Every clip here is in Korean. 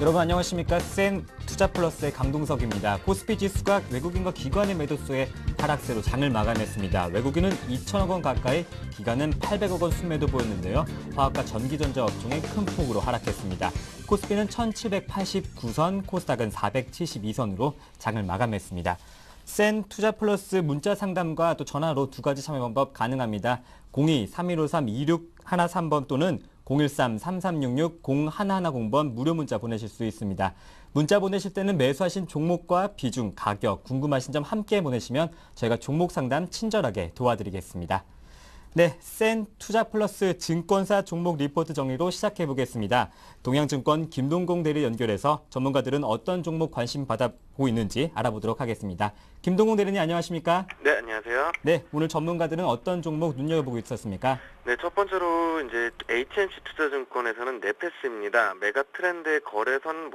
여러분 안녕하십니까? 센 투자플러스의 강동석입니다. 코스피 지수가 외국인과 기관의 매도세에 하락세로 장을 마감했습니다. 외국인은 2천억 원 가까이, 기관은 800억 원 순매도 보였는데요. 화학과 전기전자 업종이 큰 폭으로 하락했습니다. 코스피는 1789선, 코스닥은 472선으로 장을 마감했습니다. 센 투자플러스 문자 상담과 또 전화로 두 가지 참여 방법 가능합니다. 02-3153-2613번 또는 013-3366-0110번 무료 문자 보내실 수 있습니다. 문자 보내실 때는 매수하신 종목과 비중, 가격, 궁금하신 점 함께 보내시면 저희가 종목 상담 친절하게 도와드리겠습니다. 네, 센 투자플러스 증권사 종목 리포트 정리로 시작해 보겠습니다. 동양증권 김동공 대리 연결해서 전문가들은 어떤 종목 관심 받아보고 있는지 알아보도록 하겠습니다. 김동공 대리님 안녕하십니까? 네, 안녕하세요. 네, 오늘 전문가들은 어떤 종목 눈여겨보고 있었습니까? 네, 첫 번째로 이제 HMC 투자증권에서는 네페스입니다. 메가트렌드의 거래선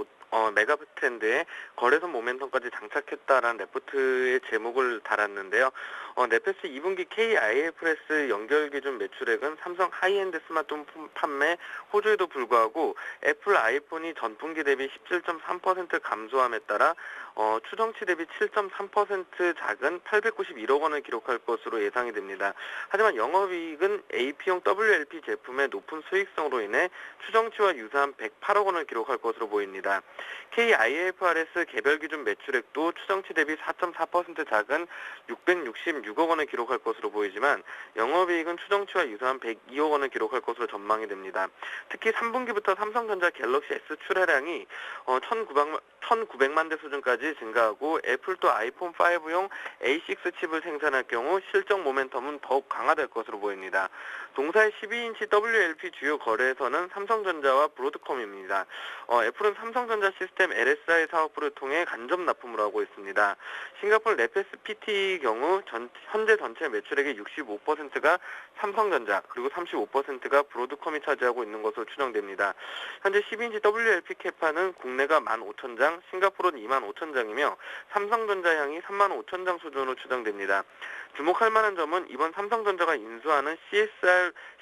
모멘텀까지 장착했다라는 레포트의 제목을 달았는데요. 네페스 2분기 KIFRS 연결 기준 매출액은 삼성 하이엔드 스마트폰 판매 호조에도 불구하고 애플 아이폰이 전분기 대비 17.3% 감소함에 따라 추정치 대비 7.3% 작은 891억 원을 기록할 것으로 예상이 됩니다. 하지만 영업이익은 AP용 WLP 제품의 높은 수익성으로 인해 추정치와 유사한 108억 원을 기록할 것으로 보입니다. KIFRS 개별 기준 매출액도 추정치 대비 4.4% 작은 666억 원을 기록할 것으로 보이지만 영업이익은 추정치와 유사한 102억 원을 기록할 것으로 전망이 됩니다. 특히 3분기부터 삼성전자 갤럭시 S 출하량이 1,900만 대 수준까지 증가하고 애플도 아이폰 5용 A6 칩을 생산할 경우 실적 모멘텀은 더욱 강화될 것으로 보입니다. 동사의 12인치 WLP 주요 거래선은 삼성전자와 브로드컴입니다. 애플은 삼성전자 시스템 LSI 사업부를 통해 간접 납품을 하고 있습니다. 싱가포르 네페스 PT의 경우 현재 전체 매출액의 65%가 삼성전자 그리고 35%가 브로드컴이 차지하고 있는 것으로 추정됩니다. 현재 12인치 WLP 캐파는 국내가 15,000장, 싱가포르는 25,000장이며 삼성전자 향이 35,000장 수준으로 추정됩니다. 주목할 만한 점은 이번 삼성전자가 인수하는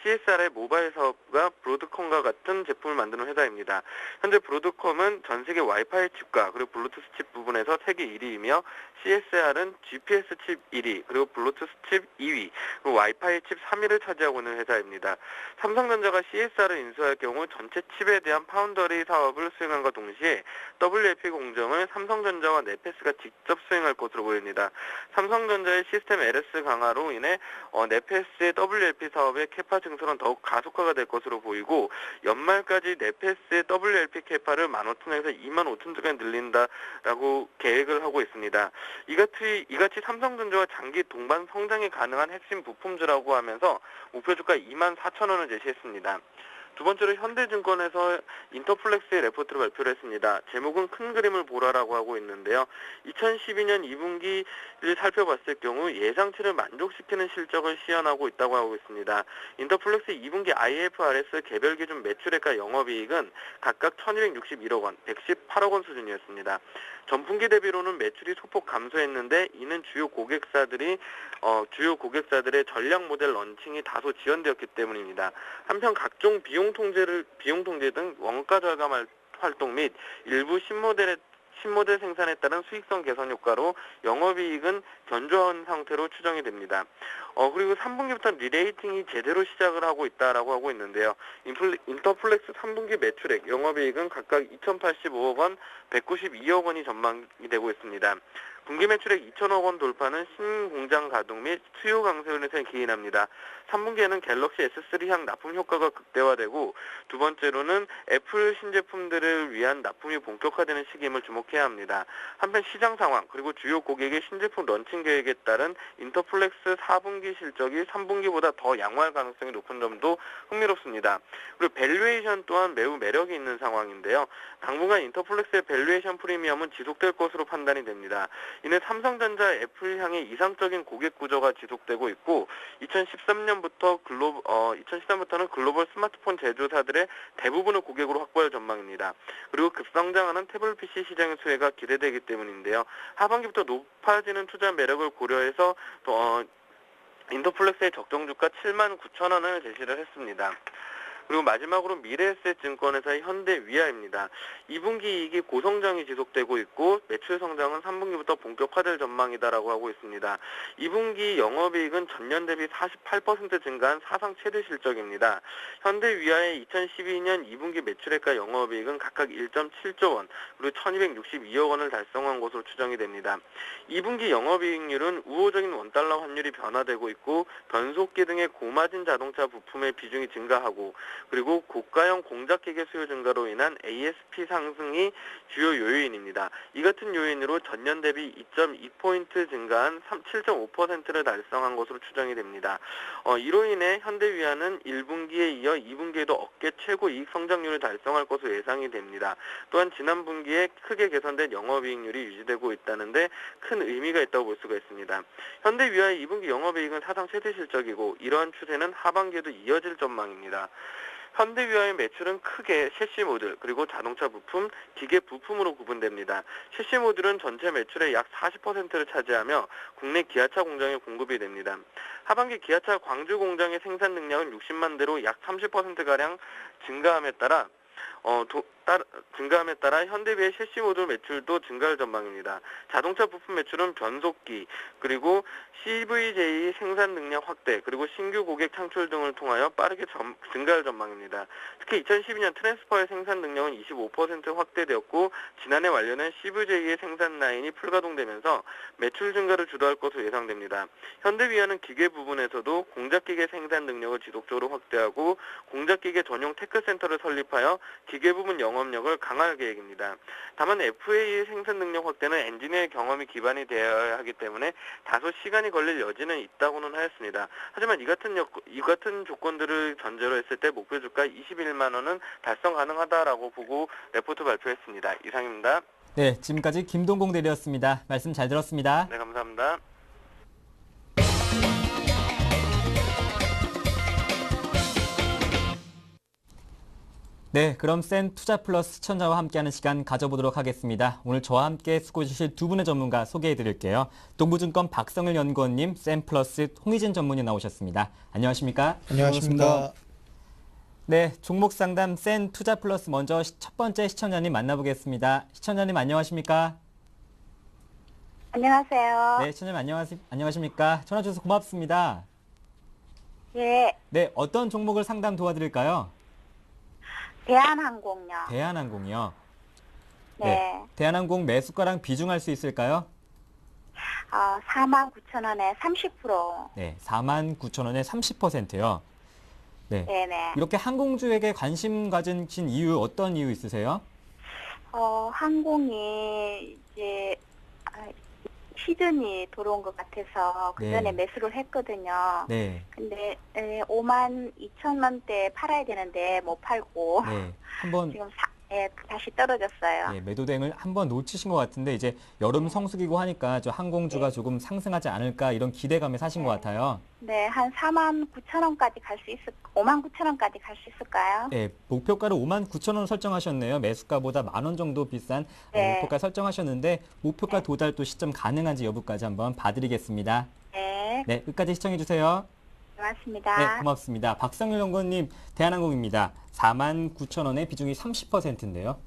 CSR의 모바일 사업과 브로드컴과 같은 제품을 만드는 회사입니다. 현재 브로드컴은 전 세계 와이파이 칩과 그리고 블루투스 칩 부분에서 세계 1위이며 CSR은 GPS 칩 1위, 그리고 블루투스 칩 2위, 그리고 와이파이 칩 3위를 차지하고 있는 회사입니다. 삼성전자가 CSR을 인수할 경우 전체 칩에 대한 파운더리 사업을 수행함과 동시에 WLP 공정을 삼성전자와 네페스가 직접 수행할 것으로 보입니다. 삼성전자의 시스템 LS 강화로 인해 네페스의 WLP 사업의 캐파 증설은 더욱 가속화가 될 것으로 보이고 연말까지 네페스의 WLP 캐파를 15,000장에서 25,000장에 늘린다라고 계획을 하고 있습니다. 이같이 삼성전자와 장기 동반 성장이 가능한 핵심 부품주라고 하면서 목표주가 24,000원을 제시했습니다. 두 번째로 현대증권에서 인터플렉스의 레포트를 발표를 했습니다. 제목은 큰 그림을 보라라고 하고 있는데요. 2012년 2분기를 살펴봤을 경우 예상치를 만족시키는 실적을 시현하고 있다고 하고 있습니다. 인터플렉스 2분기 IFRS 개별 기준 매출액과 영업이익은 각각 1,261억 원, 118억 원 수준이었습니다. 전분기 대비로는 매출이 소폭 감소했는데 이는 주요 고객사들의 전략 모델 런칭이 다소 지연되었기 때문입니다. 한편 각종 비용 통제 등 원가 절감 활동 및 일부 신모델 생산에 따른 수익성 개선 효과로 영업이익은 견조한 상태로 추정이 됩니다. 그리고 3분기부터 리레이팅이 제대로 시작을 하고 있다라고 하고 있는데요. 인터플렉스 3분기 매출액, 영업이익은 각각 2,085억 원, 192억 원이 전망이 되고 있습니다. 분기 매출액 2천억 원 돌파는 신공장 가동 및 수요 강세에 기인합니다. 3분기에는 갤럭시 S3향 납품 효과가 극대화되고 두 번째로는 애플 신제품들을 위한 납품이 본격화되는 시기임을 주목해야 합니다. 한편 시장 상황 그리고 주요 고객의 신제품 런칭 계획에 따른 인터플렉스 4분기 실적이 3분기보다 더 양호할 가능성이 높은 점도 흥미롭습니다. 그리고 밸류에이션 또한 매우 매력이 있는 상황인데요. 당분간 인터플렉스의 밸류에이션 프리미엄은 지속될 것으로 판단이 됩니다. 이는 삼성전자 애플 향의 이상적인 고객 구조가 지속되고 있고 2013년부터는 글로벌 스마트폰 제조사들의 대부분을 고객으로 확보할 전망입니다. 그리고 급성장하는 태블릿 PC 시장의 수혜가 기대되기 때문인데요. 하반기부터 높아지는 투자 매력을 고려해서 인터플렉스의 적정주가 79,000원을 제시를 했습니다. 그리고 마지막으로 미래에셋증권회사의 현대위아입니다. 2분기 이익이 고성장이 지속되고 있고 매출 성장은 3분기부터 본격화될 전망이다라고 하고 있습니다. 2분기 영업이익은 전년 대비 48% 증가한 사상 최대 실적입니다. 현대위아의 2012년 2분기 매출액과 영업이익은 각각 1.7조 원, 그리고 1262억 원을 달성한 것으로 추정이 됩니다. 2분기 영업이익률은 우호적인 원달러 환율이 변화되고 있고 변속기 등의 고마진 자동차 부품의 비중이 증가하고 그리고 고가형 공작기계 수요 증가로 인한 ASP 상승이 주요 요인입니다. 이 같은 요인으로 전년 대비 2.2포인트 증가한 7.5%를 달성한 것으로 추정이 됩니다. 이로 인해 현대위아는 1분기에 이어 2분기에도 업계 최고 이익 성장률을 달성할 것으로 예상이 됩니다. 또한 지난 분기에 크게 개선된 영업이익률이 유지되고 있다는데 큰 의미가 있다고 볼 수가 있습니다. 현대위아의 2분기 영업이익은 사상 최대 실적이고 이러한 추세는 하반기에도 이어질 전망입니다. 현대위아의 매출은 크게 셰시 모듈 그리고 자동차 부품, 기계 부품으로 구분됩니다. 셰시 모듈은 전체 매출의 약 40%를 차지하며 국내 기아차 공장에 공급이 됩니다. 하반기 기아차 광주 공장의 생산 능력은 60만 대로 약 30%가량 증가함에 따라 현대위의 셰시 모듈 매출도 증가할 전망입니다. 자동차 부품 매출은 변속기, 그리고 CVJ 생산 능력 확대, 그리고 신규 고객 창출 등을 통하여 빠르게 증가할 전망입니다. 특히 2012년 트랜스퍼의 생산 능력은 25% 확대되었고 지난해 완료된 CVJ의 생산 라인이 풀가동되면서 매출 증가를 주도할 것으로 예상됩니다. 현대위아는 기계 부분에서도 공작기계 생산 능력을 지속적으로 확대하고 공작기계 전용 테크센터를 설립하여 기계 부분 영업력을 강화할 계획입니다. 다만 FA 생산 능력 확대는 엔지니어의 경험이 기반이 되어야 하기 때문에 다소 시간이 걸릴 여지는 있다고는 하였습니다. 하지만 이 같은 조건들을 전제로 했을 때 목표 주가 21만 원은 달성 가능하다라고 보고 레포트 발표했습니다. 이상입니다. 네, 지금까지 김동공 대리였습니다. 말씀 잘 들었습니다. 네, 감사합니다. 네, 그럼 센 투자 플러스 시청자와 함께하는 시간 가져보도록 하겠습니다. 오늘 저와 함께 수고해 주실 두 분의 전문가 소개해 드릴게요. 동부증권 박성일 연구원님, 센 플러스 홍희진 전문의 나오셨습니다. 안녕하십니까? 안녕하십니까? 네, 종목 상담 센 투자 플러스 먼저 첫 번째 시청자님 만나보겠습니다. 시청자님 안녕하십니까? 안녕하세요. 네, 시청자님 안녕하십니까? 전화 주셔서 고맙습니다. 예, 네, 어떤 종목을 상담 도와드릴까요? 대한항공요. 대한항공이요. 네. 대한항공 매수가랑 비중할 수 있을까요? 49,000원에 30%. 네, 49,000원에 30%요. 네. 네네. 이렇게 항공주에게 관심 가지신 이유 어떤 이유 있으세요? 항공이 이제 시즌이 들어온 것 같아서 그 전에 네. 매수를 했거든요. 네. 근데 52,000원대 팔아야 되는데 못 팔고 네. 한번 지금 다시 떨어졌어요. 예, 매도 대응을 한번 놓치신 것 같은데 이제 여름 성수기고 하니까 저 항공주가 네. 조금 상승하지 않을까 이런 기대감에 사신 것 같아요. 네, 한 49,000원까지 59,000원까지 갈 수 있을까요? 네, 목표가를 59,000원 설정하셨네요. 매수가보다 10,000원 정도 비싼 네. 목표가 설정하셨는데 목표가 네. 도달 또 시점 가능한지 여부까지 한번 봐드리겠습니다. 네, 네, 끝까지 시청해주세요. 고맙습니다. 네, 고맙습니다. 박성일 연구원님, 대한항공입니다. 49,000원의 비중이 30%인데요.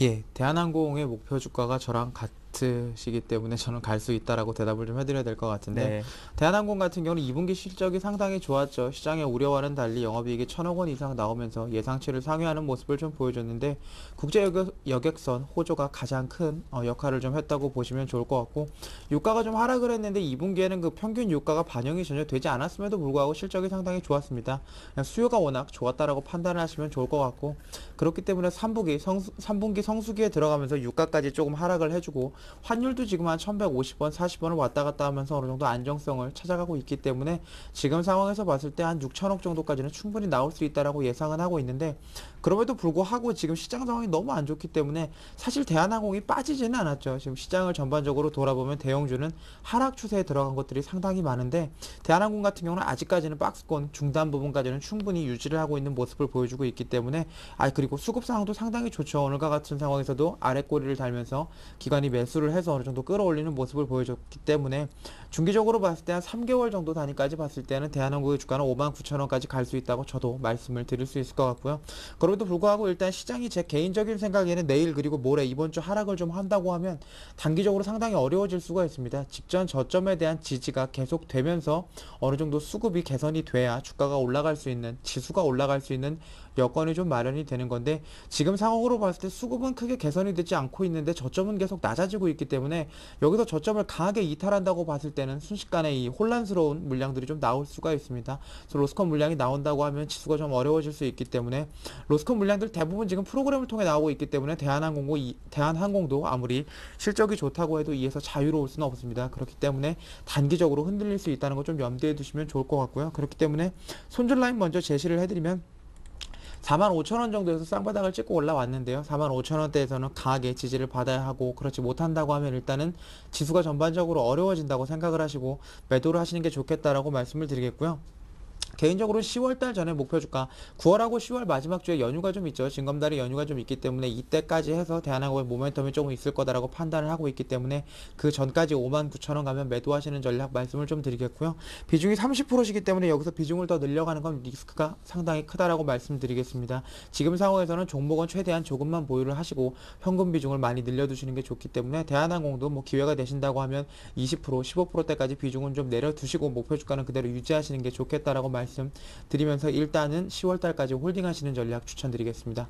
예, 대한항공의 목표 주가가 저랑 같으시기 때문에 저는 갈 수 있다라고 대답을 좀 해드려야 될 것 같은데 네. 대한항공 같은 경우는 2분기 실적이 상당히 좋았죠. 시장의 우려와는 달리 영업이익이 1,000억 원 이상 나오면서 예상치를 상회하는 모습을 좀 보여줬는데 국제 여객선 호조가 가장 큰 역할을 좀 했다고 보시면 좋을 것 같고 유가가 좀 하락을 했는데 2분기에는 그 평균 유가가 반영이 전혀 되지 않았음에도 불구하고 실적이 상당히 좋았습니다. 그냥 수요가 워낙 좋았다라고 판단을 하시면 좋을 것 같고 그렇기 때문에 3분기 성수기에 들어가면서 유가까지 조금 하락을 해주고 환율도 지금 한 1150원, 40원을 왔다 갔다 하면서 어느 정도 안정성을 찾아가고 있기 때문에 지금 상황에서 봤을 때 한 6천억 정도까지는 충분히 나올 수 있다라고 예상은 하고 있는데 그럼에도 불구하고 지금 시장 상황이 너무 안 좋기 때문에 사실 대한항공이 빠지지는 않았죠. 지금 시장을 전반적으로 돌아보면 대형주는 하락 추세에 들어간 것들이 상당히 많은데 대한항공 같은 경우는 아직까지는 박스권 중단 부분까지는 충분히 유지를 하고 있는 모습을 보여주고 있기 때문에 그리고 수급 상황도 상당히 좋죠. 오늘과 같은 상황에서도 아래 꼬리를 달면서 기관이 매수 매수를 해서 어느 정도 끌어올리는 모습을 보여줬기 때문에 중기적으로 봤을 때 한 3개월 정도 단위까지 봤을 때는 대한항공의 주가는 59,000원까지 갈 수 있다고 저도 말씀을 드릴 수 있을 것 같고요. 그럼에도 불구하고 일단 시장이 제 개인적인 생각에는 내일 그리고 모레 이번 주 하락을 좀 한다고 하면 단기적으로 상당히 어려워질 수가 있습니다. 직전 저점에 대한 지지가 계속되면서 어느 정도 수급이 개선이 돼야 주가가 올라갈 수 있는, 지수가 올라갈 수 있는 여건이 좀 마련이 되는 건데, 지금 상황으로 봤을 때 수급은 크게 개선이 되지 않고 있는데 저점은 계속 낮아지고 있기 때문에 여기서 저점을 강하게 이탈한다고 봤을 때는 순식간에 이 혼란스러운 물량들이 좀 나올 수가 있습니다. 그래서 로스컷 물량이 나온다고 하면 지수가 좀 어려워질 수 있기 때문에 로스컷 물량들 대부분 지금 프로그램을 통해 나오고 있기 때문에 대한항공도 아무리 실적이 좋다고 해도 이에서 자유로울 수는 없습니다. 그렇기 때문에 단기적으로 흔들릴 수 있다는 거 좀 염두에 두시면 좋을 것 같고요. 그렇기 때문에 손절 라인 먼저 제시를 해드리면 45,000원 정도에서 쌍바닥을 찍고 올라왔는데요. 45,000원대에서는 강하게 지지를 받아야 하고, 그렇지 못한다고 하면 일단은 지수가 전반적으로 어려워진다고 생각을 하시고 매도를 하시는 게 좋겠다라고 말씀을 드리겠고요. 개인적으로 10월달 전에 목표 주가 9월하고 10월 마지막 주에 연휴가 좀 있죠. 징검다리 연휴가 좀 있기 때문에 이때까지 해서 대한항공의 모멘텀이 조금 있을 거다라고 판단을 하고 있기 때문에 그 전까지 59,000원 가면 매도하시는 전략 말씀을 좀 드리겠고요. 비중이 30%시기 때문에 여기서 비중을 더 늘려가는 건 리스크가 상당히 크다라고 말씀드리겠습니다. 지금 상황에서는 종목은 최대한 조금만 보유를 하시고 현금 비중을 많이 늘려두시는 게 좋기 때문에 대한항공도 뭐 기회가 되신다고 하면 20%, 15%대까지 비중은 좀 내려두시고 목표 주가는 그대로 유지하시는 게 좋겠다라고 말씀드리면서 일단은 10월달까지 홀딩하시는 전략 추천드리겠습니다.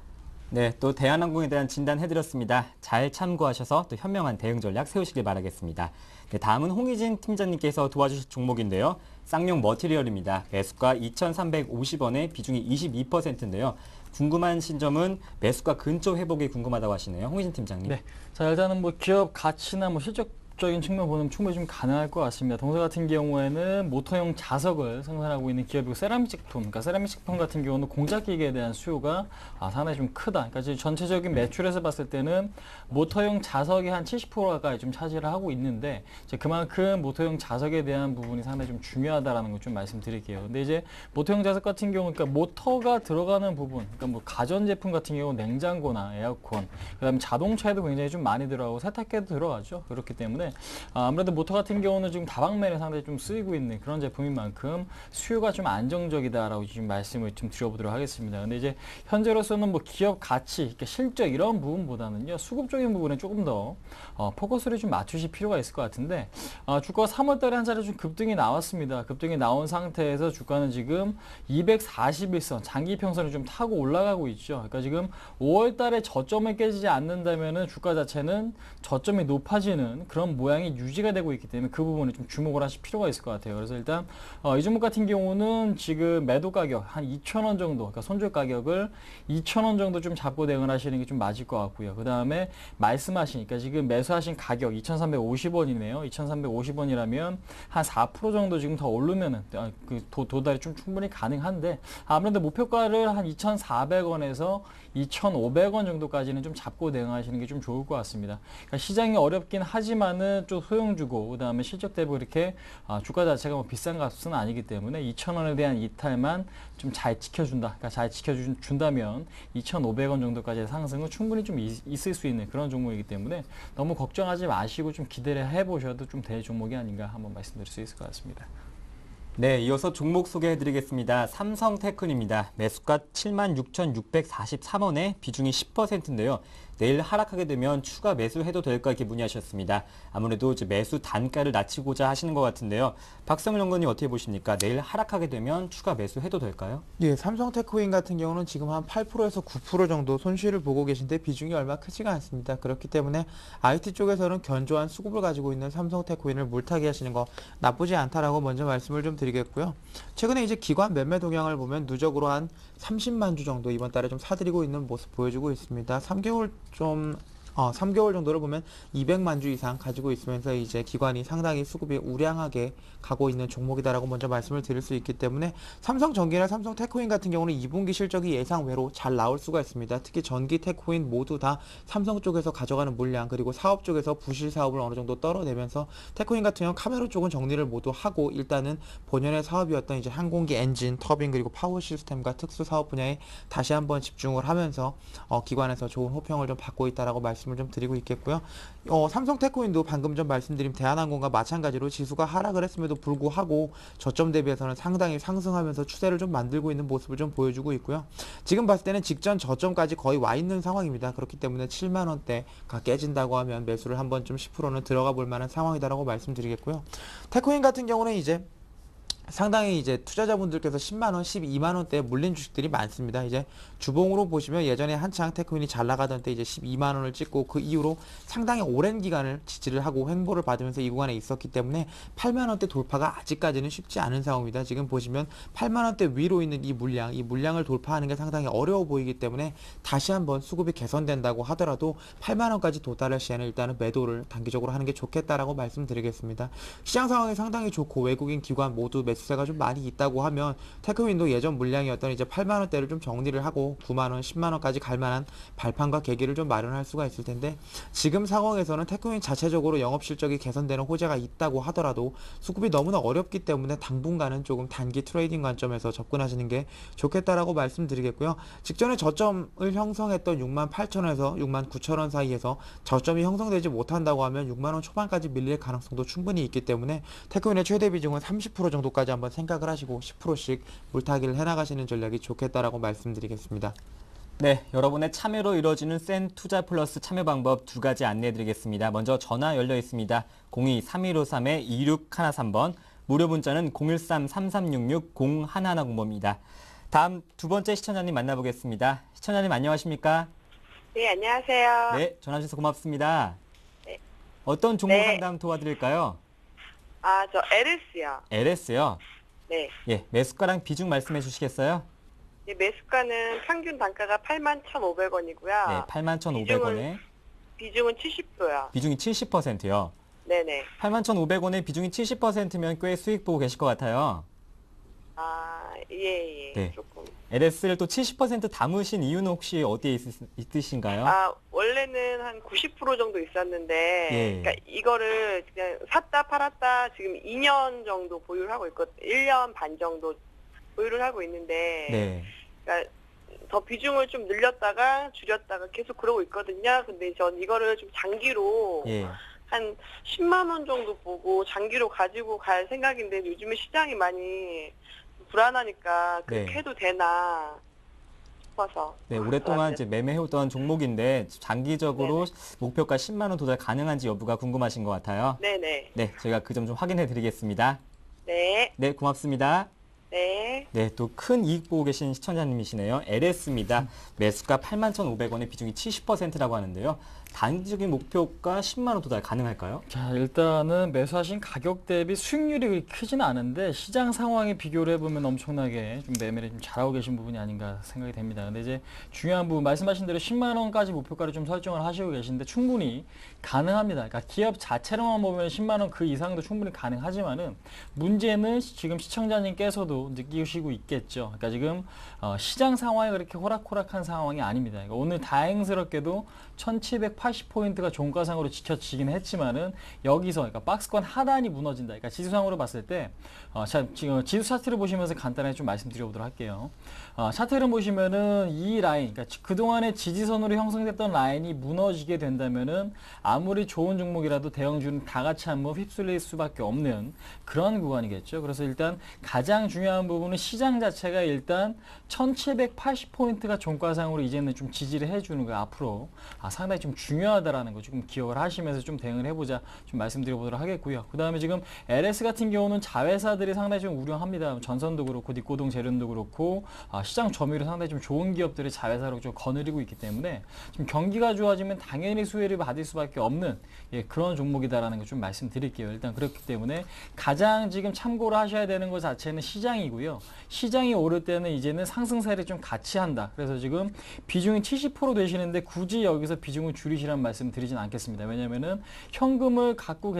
네, 또 대한항공에 대한 진단해드렸습니다. 잘 참고하셔서 또 현명한 대응 전략 세우시길 바라겠습니다. 네, 다음은 홍희진 팀장님께서 도와주실 종목인데요. 쌍용 머티리얼입니다. 매수가 2,350원에 비중이 22%인데요. 궁금한 신점은 매수가 근처 회복이 궁금하다고 하시네요. 홍희진 팀장님. 네, 자 일단은 뭐 기업 가치나 뭐 실적적인 측면 보면 충분히 좀 가능할 것 같습니다. 동사 같은 경우에는 모터용 자석을 생산하고 있는 기업이고, 세라믹 제품, 그러니까 세라믹 제품 같은 경우는 공작 기계에 대한 수요가 상당히 좀 크다. 그러니까 지금 전체적인 매출에서 봤을 때는 모터용 자석이 한 70% 가까이 좀 차지를 하고 있는데, 이제 그만큼 모터용 자석에 대한 부분이 상당히 좀 중요하다라는 걸 좀 말씀드릴게요. 근데 이제 모터용 자석 같은 경우, 그러니까 모터가 들어가는 부분, 그러니까 뭐 가전 제품 같은 경우 냉장고나 에어컨, 그다음에 자동차에도 굉장히 좀 많이 들어가고 세탁기에도 들어가죠. 그렇기 때문에 아무래도 모터 같은 경우는 지금 다방면에 상당히 좀 쓰이고 있는 그런 제품인 만큼 수요가 좀 안정적이다라고 지금 말씀을 좀 드려보도록 하겠습니다. 근데 이제 현재로서는 뭐 기업 가치, 그러니까 실적 이런 부분보다는요, 수급적인 부분에 조금 더 포커스를 좀 맞추실 필요가 있을 것 같은데, 주가가 3월달에 한 차례 좀 급등이 나왔습니다. 급등이 나온 상태에서 주가는 지금 241선 장기 평선을 좀 타고 올라가고 있죠. 그러니까 지금 5월달에 저점을 깨지지 않는다면은 주가 자체는 저점이 높아지는 그런 모양이 유지가 되고 있기 때문에 그 부분에 좀 주목을 하실 필요가 있을 것 같아요. 그래서 일단 이 종목 같은 경우는 지금 매도 가격 한 2,000원 정도, 그러니까 손절 가격을 2,000원 정도 좀 잡고 대응을 하시는 게 좀 맞을 것 같고요. 그 다음에 말씀하시니까 지금 매수하신 가격 2,350원이네요. 2,350원이라면 한 4% 정도 지금 더 오르면은 그 도달이 좀 충분히 가능한데, 아무래도 목표가를 한 2,400원에서 2,500원 정도까지는 좀 잡고 대응하시는 게 좀 좋을 것 같습니다. 그러니까 시장이 어렵긴 하지만은 좀 소용 주고, 그 다음에 실적 대비 이렇게 주가 자체가 뭐 비싼 값은 아니기 때문에 2,000원에 대한 이탈만 좀 잘 지켜준다. 그러니까 잘 지켜준다면 2,500원 정도까지의 상승은 충분히 좀 있을 수 있는 그런 종목이기 때문에 너무 걱정하지 마시고 좀 기대를 해보셔도 좀 될 종목이 아닌가 한번 말씀드릴 수 있을 것 같습니다. 네, 이어서 종목 소개해드리겠습니다. 삼성테크입니다. 매수가 76,643원에 비중이 10%인데요. 내일 하락하게 되면 추가 매수해도 될까 이렇게 문의하셨습니다. 아무래도 이제 매수 단가를 낮추고자 하시는 것 같은데요. 박성일 연구원님 어떻게 보십니까? 내일 하락하게 되면 추가 매수해도 될까요? 예, 삼성테크인 같은 경우는 지금 한 8%에서 9% 정도 손실을 보고 계신데 비중이 얼마 크지가 않습니다. 그렇기 때문에 IT 쪽에서는 견조한 수급을 가지고 있는 삼성테크인을 물타기 하시는 거 나쁘지 않다라고 먼저 말씀을 좀 드리겠고요. 최근에 이제 기관 매매 동향을 보면 누적으로 한 30만 주 정도 이번 달에 좀 사들이고 있는 모습 보여주고 있습니다. 3개월 정도를 보면 200만 주 이상 가지고 있으면서 이제 기관이 상당히 수급이 우량하게 가고 있는 종목이다라고 먼저 말씀을 드릴 수 있기 때문에 삼성전기나 삼성테크인 같은 경우는 2분기 실적이 예상외로 잘 나올 수가 있습니다. 특히 전기, 테크인 모두 다 삼성 쪽에서 가져가는 물량, 그리고 사업 쪽에서 부실 사업을 어느 정도 떨어내면서 테크인 같은 경우는 카메라 쪽은 정리를 모두 하고 일단은 본연의 사업이었던 이제 항공기 엔진, 터빈 그리고 파워 시스템과 특수 사업 분야에 다시 한번 집중을 하면서 기관에서 좋은 호평을 좀 받고 있다라고 말씀 말씀을 좀 드리고 있겠고요. 삼성테크윈도 방금 전 말씀드린 대한항공과 마찬가지로 지수가 하락을 했음에도 불구하고 저점 대비해서는 상당히 상승하면서 추세를 좀 만들고 있는 모습을 좀 보여주고 있고요. 지금 봤을 때는 직전 저점까지 거의 와 있는 상황입니다. 그렇기 때문에 7만 원대가 깨진다고 하면 매수를 한번 좀 10%는 들어가 볼 만한 상황이다라고 말씀드리겠고요. 테크윈 같은 경우는 이제 상당히 이제 투자자분들께서 10만 원, 12만 원대에 물린 주식들이 많습니다. 이제 주봉으로 보시면 예전에 한창 테크윈이 잘 나가던 때 이제 12만 원을 찍고 그 이후로 상당히 오랜 기간을 지지를 하고 횡보를 받으면서 이 구간에 있었기 때문에 8만 원대 돌파가 아직까지는 쉽지 않은 상황입니다. 지금 보시면 8만 원대 위로 있는 이 물량을 돌파하는 게 상당히 어려워 보이기 때문에 다시 한번 수급이 개선된다고 하더라도 8만 원까지 도달할 시에는 일단은 매도를 단기적으로 하는 게 좋겠다라고 말씀드리겠습니다. 시장 상황이 상당히 좋고 외국인 기관 모두 매수세가 좀 많이 있다고 하면 테크윈도 예전 물량이었던 이제 8만 원대를 좀 정리를 하고 9만 원, 10만 원까지 갈 만한 발판과 계기를 좀 마련할 수가 있을 텐데 지금 상황에서는 테크윈 자체적으로 영업 실적이 개선되는 호재가 있다고 하더라도 수급이 너무나 어렵기 때문에 당분간은 조금 단기 트레이딩 관점에서 접근하시는 게 좋겠다라고 말씀드리겠고요. 직전에 저점을 형성했던 68,000원에서 69,000원 사이에서 저점이 형성되지 못한다고 하면 6만 원 초반까지 밀릴 가능성도 충분히 있기 때문에 테크윈의 최대 비중은 30% 정도까지 한번 생각을 하시고 10%씩 물타기를 해나가시는 전략이 좋겠다라고 말씀드리겠습니다. 네, 여러분의 참여로 이루어지는 센 투자 플러스 참여 방법 두 가지 안내해드리겠습니다. 먼저 전화 열려 있습니다. 02-3153-2613번, 무료 문자는 013-3366-0110번입니다. 다음 두 번째 시청자님 만나보겠습니다. 시청자님 안녕하십니까? 네, 안녕하세요. 네, 전화 주셔서 고맙습니다. 네. 어떤 종목 네. 상담 도와드릴까요? 저 LS요. LS요? 네. 예, 매수가랑 비중 말씀해 주시겠어요? 네, 매수가는 평균 단가가 81,500원이고요. 네, 81,500원에 비중은 70%요. 비중이 70%요. 네네. 81,500원에 비중이 70%면 꽤 수익 보고 계실 것 같아요. 예. 네. 조금. LS를 또 70% 담으신 이유는 혹시 어디에 있으신가요? 원래는 한 90% 정도 있었는데, 예. 그러니까 이거를 그냥 샀다 팔았다 지금 2년 정도 보유를 하고 있거든요. 1년 반 정도 보유를 하고 있는데, 네. 그러니까 더 비중을 좀 늘렸다가 줄였다가 계속 그러고 있거든요. 근데 전 이거를 좀 장기로 예. 한 10만 원 정도 보고 장기로 가지고 갈 생각인데 요즘에 시장이 많이 불안하니까 그렇게 네. 해도 되나 싶어서. 네, 오랫동안 이제 매매해오던 종목인데 장기적으로 목표가 10만 원 도달 가능한지 여부가 궁금하신 것 같아요. 네네. 네, 저희가 그 점 좀 확인해 드리겠습니다. 네. 네, 고맙습니다. 네. 네, 또 큰 이익 보고 계신 시청자님이시네요. LS입니다. 매수가 81,500원에 비중이 70%라고 하는데요. 단기적인 목표가 10만 원 도달 가능할까요? 자, 일단은 매수하신 가격 대비 수익률이 그렇게 크지는 않은데 시장 상황에 비교를 해보면 엄청나게 좀 매매를 좀 잘하고 계신 부분이 아닌가 생각이 됩니다. 근데 이제 중요한 부분 말씀하신 대로 10만 원까지 목표가를 좀 설정을 하시고 계신데 충분히 가능합니다. 그러니까 기업 자체로만 보면 10만 원 그 이상도 충분히 가능하지만은 문제는 지금 시청자님께서도 느끼시고 있겠죠. 그러니까 지금 시장 상황이 그렇게 호락호락한 상황이 아닙니다. 그러니까 오늘 다행스럽게도 1780포인트가 종가상으로 지켜지긴 했지만은 여기서 그러니까 박스권 하단이 무너진다. 그러니까 지수상으로 봤을 때 지금 지수 차트를 보시면서 간단하게 좀 말씀드려보도록 할게요. 차트를 보시면은 이 라인, 그러니까 그동안의 지지선으로 형성됐던 라인이 무너지게 된다면은 아무리 좋은 종목이라도 대형주는 다 같이 한번 휩쓸릴 수밖에 없는 그런 구간이겠죠. 그래서 일단 가장 중요한 부분은 시장 자체가 일단 1780포인트가 종가상으로 이제는 좀 지지를 해주는 거 앞으로 상당히 좀 중요하다라는 거 조금 기억을 하시면서 좀 대응을 해보자 좀 말씀드려보도록 하겠고요. 그 다음에 지금 LS 같은 경우는 자회사들이 상당히 좀 우려합니다. 전선도 그렇고 니코동 재련도 그렇고 시장 점유율이 상당히 좀 좋은 기업들이 자회사로 좀 거느리고 있기 때문에 좀 경기가 좋아지면 당연히 수혜를 받을 수밖에 없는 그런 종목이다라는 거 좀 말씀드릴게요. 일단 그렇기 때문에 가장 지금 참고를 하셔야 되는 것 자체는 시장이고요. 시장이 오를 때는 이제는 상승세를 좀 같이 한다. 그래서 지금 비중이 70% 되시는데 굳이 여기서 비중을 줄이시라는 말씀 드리진 않겠습니다. 왜냐면은 현금을 갖고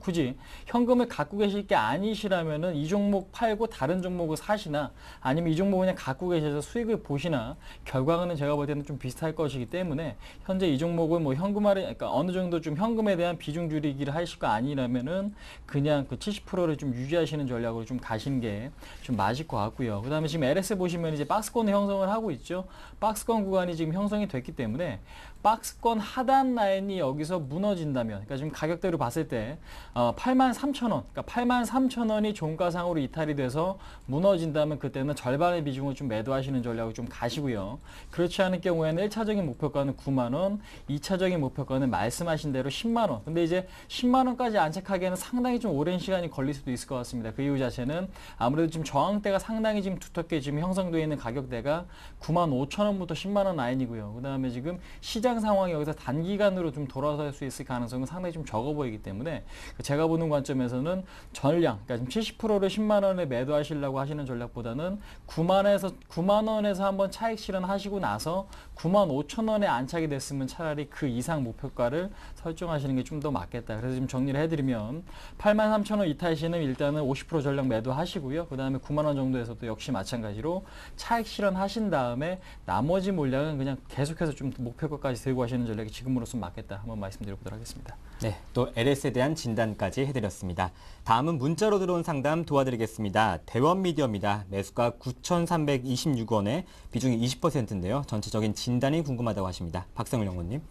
굳이 현금을 갖고 계실 게 아니시라면은 이 종목 팔고 다른 종목을 사시나 아니면 이 종목 그냥 갖고 계셔서 수익을 보시나 결과는 제가 볼 때는 좀 비슷할 것이기 때문에 현재 이 종목은 뭐 그러니까 어느 정도 좀 현금에 대한 비중 줄이기를 하실 거 아니라면은 그냥 그 70%를 좀 유지하시는 전략으로 좀 가시는 게 좀 맞을 것 같고요. 그 다음에 지금 LS 보시면 이제 박스권을 형성을 하고 있죠. 박스권 구간이 지금 형성이 됐기 때문에 박스권 하단 라인이 여기서 무너진다면, 그러니까 지금 가격대로 봤을 때 83,000원, 그러니까 83,000원이 종가상으로 이탈이 돼서 무너진다면 그때는 절반의 비중을 좀 매도하시는 전략을 좀 가시고요. 그렇지 않을 경우에는 1차적인 목표가는 9만 원, 2차적인 목표가는 말씀하신 대로 10만 원. 근데 이제 10만 원까지 안착하기에는 상당히 좀 오랜 시간이 걸릴 수도 있을 것 같습니다. 그 이유 자체는 아무래도 지금 저항대가 상당히 지금 두텁게 지금 형성되어 있는 가격대가 9만 5천 원부터 10만 원 라인이고요. 그다음에 지금 시장 상황이 여기서 단기간으로 좀 돌아설 수 있을 가능성은 상당히 좀 적어 보이기 때문에 제가 보는 관점에서는 전량, 그러니까 지금 70%를 10만 원에 매도하시려고 하시는 전략보다는 9만 원에서 한번 차익 실현하시고 나서 9만 5천 원에 안착이 됐으면 차라리 그 이상 목표가를 설정하시는 게 좀 더 맞겠다. 그래서 지금 정리를 해드리면 8만 3천 원 이탈 시는 일단은 50% 전량 매도하시고요. 그 다음에 9만 원 정도에서도 역시 마찬가지로 차익 실현하신 다음에 나머지 물량은 그냥 계속해서 좀 목표가까지 들고 하시는 전략이 지금으로서 맞겠다. 한번 말씀드려보도록 하겠습니다. 네, 또 LS에 대한 진단까지 해드렸습니다. 다음은 문자로 들어온 상담 도와드리겠습니다. 대원미디어입니다. 매수가 9,326원에 비중이 20%인데요. 전체적인 진단이 궁금하다고 하십니다. 박성일 연구원님.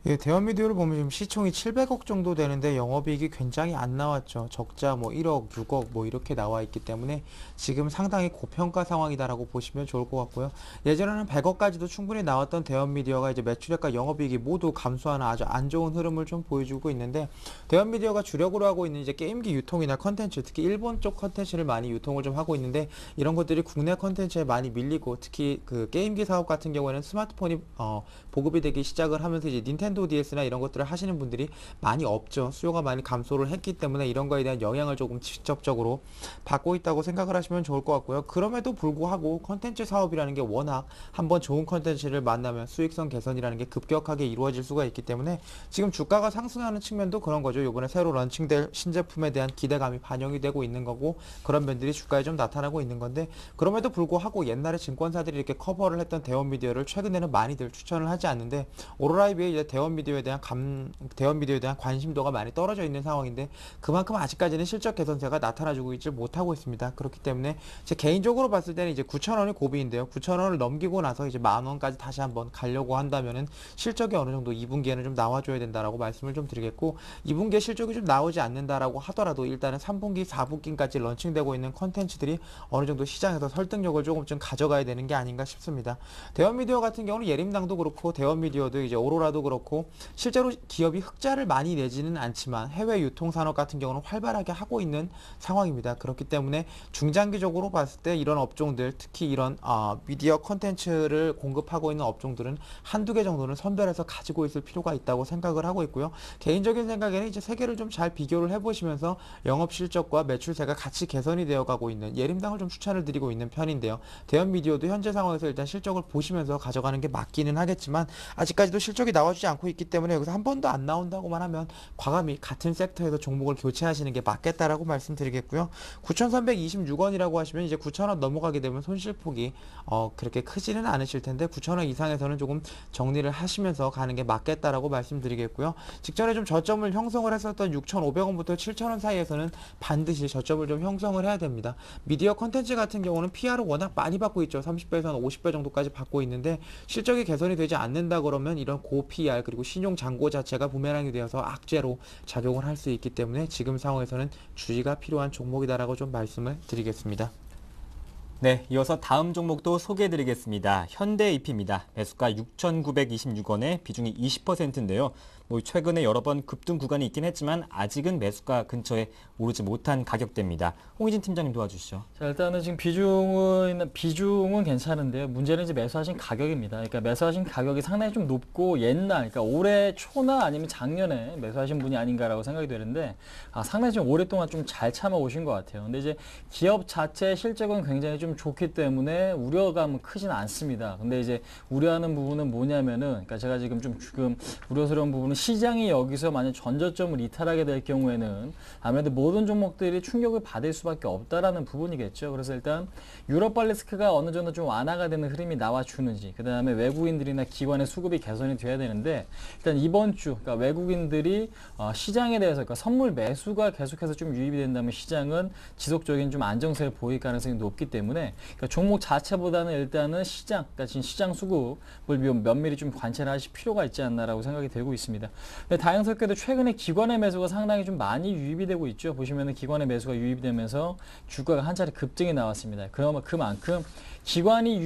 예, 대원미디어를 보면 지금 시총이 700억 정도 되는데 영업이익이 굉장히 안 나왔죠. 적자 뭐 1억, 6억 뭐 이렇게 나와 있기 때문에 지금 상당히 고평가 상황이다라고 보시면 좋을 것 같고요. 예전에는 100억까지도 충분히 나왔던 대원미디어가 이제 매출액과 영업이익이 모두 감소하는 아주 안 좋은 흐름을 좀 보여주고 있는데, 대원미디어가 주력으로 하고 있는 이제 게임기 유통이나 컨텐츠, 특히 일본 쪽 컨텐츠를 많이 유통을 좀 하고 있는데, 이런 것들이 국내 컨텐츠에 많이 밀리고, 특히 그 게임기 사업 같은 경우에는 스마트폰이 보급이 되기 시작을 하면서 이제 닌텐도 DS나 이런 것들을 하시는 분들이 많이 없죠. 수요가 많이 감소를 했기 때문에 이런 거에 대한 영향을 조금 직접적으로 받고 있다고 생각을 하시면 좋을 것 같고요. 그럼에도 불구하고 컨텐츠 사업이라는 게 워낙 한번 좋은 컨텐츠를 만나면 수익성 개선이라는 게 급격하게 이루어질 수가 있기 때문에 지금 주가가 상승하는 측면도 그런 거죠. 이번에 새로 런칭될 신제품에 대한 기대감이 반영이 되고 있는 거고, 그런 면들이 주가에 좀 나타나고 있는 건데, 그럼에도 불구하고 옛날에 증권사들이 이렇게 커버를 했던 대원미디어를 최근에는 많이들 추천을 하지 않는데, 오로라에 비해 이제 대원미디어에 대한 관심도가 많이 떨어져 있는 상황인데, 그만큼 아직까지는 실적 개선세가 나타나주고 있지 못하고 있습니다. 그렇기 때문에 제 개인적으로 봤을 때는 이제 9,000원이 고비인데요. 9,000원을 넘기고 나서 이제 10,000원까지 다시 한번 가려고 한다면은 실적이 어느 정도 2분기에는 좀 나와줘야 된다라고 말씀을 좀 드리겠고, 2분기에 실적이 좀 나오지 않는다라고 하더라도 일단은 3분기, 4분기까지 런칭되고 있는 컨텐츠들이 어느 정도 시장에서 설득력을 조금쯤 가져가야 되는 게 아닌가 싶습니다. 대원미디어 같은 경우는 예림당도 그렇고 대원미디어도 이제 오로라도 그렇고 실제로 기업이 흑자를 많이 내지는 않지만 해외 유통산업 같은 경우는 활발하게 하고 있는 상황입니다. 그렇기 때문에 중장기적으로 봤을 때 이런 업종들, 특히 이런 미디어 컨텐츠를 공급하고 있는 업종들은 한두 개 정도는 선별해서 가지고 있을 필요가 있다고 생각을 하고 있고요. 개인적인 생각에는 이제 세 개를 좀 잘 비교를 해보시면서 영업 실적과 매출세가 같이 개선이 되어 가고 있는 예림당을 좀 추천을 드리고 있는 편인데요. 대원미디어도 현재 상황에서 일단 실적을 보시면서 가져가는 게 맞기는 하겠지만 아직까지도 실적이 나와주지 않고 있기 때문에 여기서 한 번도 안 나온다고만 하면 과감히 같은 섹터에서 종목을 교체하시는 게 맞겠다라고 말씀드리겠고요. 9,326원이라고 하시면 이제 9,000원 넘어가게 되면 손실폭이 그렇게 크지는 않으실 텐데 9,000원 이상에서는 조금 정리를 하시면서 가는 게 맞겠다라고 말씀드리겠고요. 직전에 좀 저점을 형성을 했었던 6,500원부터 7,000원 사이에서는 반드시 저점을 좀 형성을 해야 됩니다. 미디어 컨텐츠 같은 경우는 PR을 워낙 많이 받고 있죠. 30배에서 50배 정도까지 받고 있는데 실적이 개선이 되지 않는다 그러면 이런 고 PR 그리고 신용 잔고 자체가 부메랑이 되어서 악재로 작용을 할 수 있기 때문에 지금 상황에서는 주의가 필요한 종목이다라고 좀 말씀을 드리겠습니다. 네, 이어서 다음 종목도 소개해드리겠습니다. 현대EP입니다. 매수가 6,926원에 비중이 20%인데요. 최근에 여러 번 급등 구간이 있긴 했지만 아직은 매수가 근처에 오르지 못한 가격대입니다. 홍희진 팀장님 도와주시죠. 자, 일단은 지금 비중은 괜찮은데요. 문제는 이제 매수하신 가격입니다. 그러니까 매수하신 가격이 상당히 좀 높고 옛날, 그러니까 올해 초나 아니면 작년에 매수하신 분이 아닌가라고 생각이 되는데 상당히 좀 오랫동안 좀 잘 참아 오신 것 같아요. 근데 이제 기업 자체 실적은 굉장히 좀 좋기 때문에 우려감은 크진 않습니다. 근데 이제 우려하는 부분은 뭐냐면은, 그러니까 제가 지금 우려스러운 부분은 시장이 여기서 만약 전저점을 이탈하게 될 경우에는 아무래도 모든 종목들이 충격을 받을 수밖에 없다라는 부분이겠죠. 그래서 일단 유럽발 리스크가 어느 정도 좀 완화가 되는 흐름이 나와주는지, 그 다음에 외국인들이나 기관의 수급이 개선이 돼야 되는데, 일단 이번 주, 그러니까 외국인들이 시장에 대해서, 그러니까 선물 매수가 계속해서 좀 유입이 된다면 시장은 지속적인 좀 안정세를 보일 가능성이 높기 때문에 때문에 그러니까 종목 자체보다는 일단은 시장, 그러니까 지금 시장 수급을 면밀히 좀 관찰하실 필요가 있지 않나라고 생각이 들고 있습니다. 근데 다행스럽게도 최근에 기관의 매수가 상당히 좀 많이 유입이 되고 있죠. 보시면은 기관의 매수가 유입이 되면서 주가가 한 차례 급등이 나왔습니다. 그러면 그만큼 기관이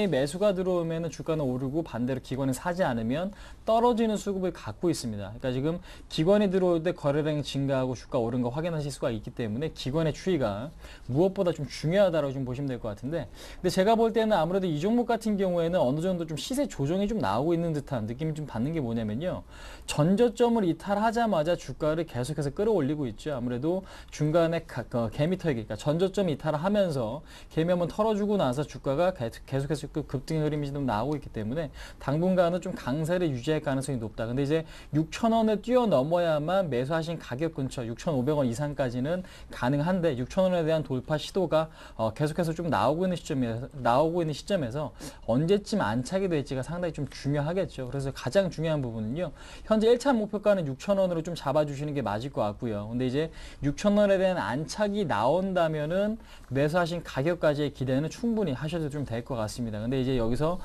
매수가 들어오면은 주가는 오르고 반대로 기관이 사지 않으면 떨어지는 수급을 갖고 있습니다. 그러니까 지금 기관이 들어올 때 거래량이 증가하고 주가 오른 거 확인하실 수가 있기 때문에 기관의 추이가 무엇보다 좀 중요하다고 좀 보시면 될 것 같은데, 근데 제가 볼 때는 아무래도 이 종목 같은 경우에는 어느 정도 좀 시세 조정이 좀 나오고 있는 듯한 느낌이 좀 받는 게 뭐냐면요, 전저점을 이탈하자마자 주가를 계속해서 끌어올리고 있죠. 아무래도 중간에 개미털기, 그러니까 전저점 이탈을 하면서 개미 한번 털어주고 나서 주가가 계속해서 급등의 흐름이 좀 나오고 있기 때문에 당분간은 좀 강세를 유지할 가능성이 높다. 근데 이제 6,000원을 뛰어넘어야만 매수하신 가격 근처 6,500원 이상까지는 가능한데 6,000원에 대한 돌파 시도가 계속해서 좀 나오고 있는 시점에서 언제쯤 안착이 될지가 상당히 좀 중요하겠죠. 그래서 가장 중요한 부분은요, 현재 1차 목표가는 6,000원으로 좀 잡아주시는 게 맞을 것 같고요. 근데 이제 6,000원에 대한 안착이 나온다면은 매수하신 가격까지의 기대는 충분히 하셔도 좀 될 것 같습니다. 근데 이제 여기서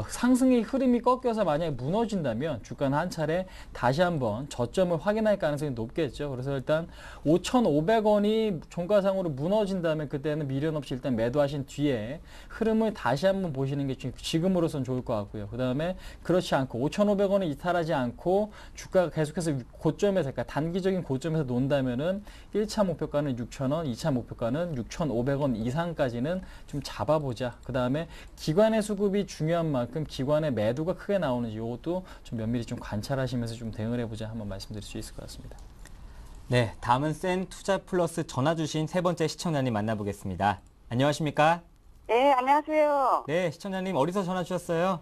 상승의 흐름이 꺾여서 만약에 무너진다면 주가는 한 차례 다시 한번 저점을 확인할 가능성이 높겠죠. 그래서 일단 5,500원이 종가상으로 무너진다면 그때는 미련 없이 일단 매도하신 뒤에 흐름을 다시 한번 보시는 게 지금으로선 좋을 것 같고요. 그 다음에 그렇지 않고 5,500원을 이탈하지 않고 주가가 계속해서 고점에서, 그러니까 단기적인 고점에서 논다면은 1차 목표가는 6,000원, 2차 목표가는 6,500원 이상까지는 좀 잡아보자. 그 다음에 기관의 수급이 중요한 만큼 기관의 매도가 크게 나오는지 이것도 좀 면밀히 좀 관찰하시면서 좀 대응을 해보자 한번 말씀드릴 수 있을 것 같습니다. 네, 다음은 센 투자 플러스 전화 주신 세 번째 시청자님 만나보겠습니다. 안녕하십니까? 네, 안녕하세요. 네, 시청자님 어디서 전화 주셨어요?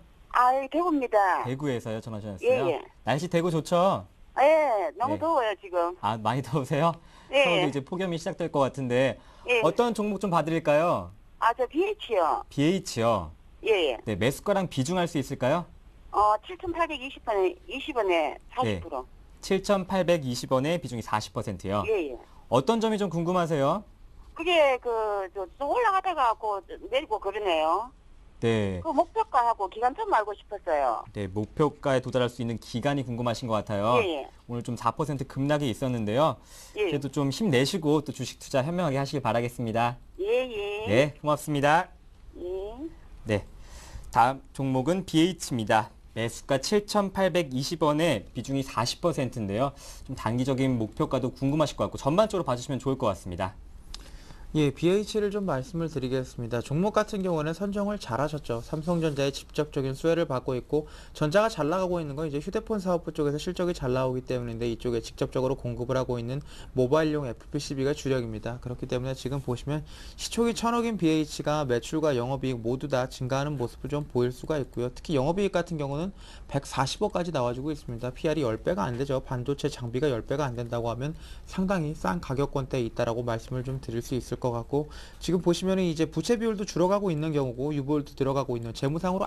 대구입니다. 대구에서요, 전화 주셨어요? 예, 예. 날씨 대구 좋죠? 예, 너무 네. 더워요, 지금. 아, 많이 더우세요? 예. 서울도 이제 폭염이 시작될 것 같은데 예. 어떤 종목 좀 봐드릴까요? 저 BH요. BH요. 예, 예. 네, 매수가랑 비중할 수 있을까요? 7,820원에, 20원에 40%. 7,820원에 비중이 40%요. 예, 예. 어떤 점이 좀 궁금하세요? 그게, 좀 올라가다가, 내리고 그러네요. 네. 그 목표가하고 기간점 알고 싶었어요. 네, 목표가에 도달할 수 있는 기간이 궁금하신 것 같아요. 예, 예. 오늘 좀 4% 급락이 있었는데요. 예. 그래도 좀 힘내시고 또 주식 투자 현명하게 하시길 바라겠습니다. 예, 예. 네, 고맙습니다. 예. 네, 다음 종목은 BH입니다. 매수가 7,820원에 비중이 40%인데요. 좀 단기적인 목표가도 궁금하실 것 같고 전반적으로 봐주시면 좋을 것 같습니다. 예, BH를 좀 말씀을 드리겠습니다. 종목 같은 경우는 선정을 잘 하셨죠. 삼성전자의 직접적인 수혜를 받고 있고, 전자가 잘 나가고 있는 건 이제 휴대폰 사업부 쪽에서 실적이 잘 나오기 때문인데, 이쪽에 직접적으로 공급을 하고 있는 모바일용 FPCB가 주력입니다. 그렇기 때문에 지금 보시면 시총이 1,000억인 BH가 매출과 영업이익 모두 다 증가하는 모습을 좀 보일 수가 있고요. 특히 영업이익 같은 경우는 140억까지 나와주고 있습니다. PR이 10배가 안 되죠. 반도체 장비가 10배가 안 된다고 하면 상당히 싼 가격권대에 있다라고 말씀을 좀 드릴 수 있을 것 같고, 지금 보시면은 이제 부채 비율도 줄어가고 있는 경우고 유보율도 들어가고 있는, 재무상으로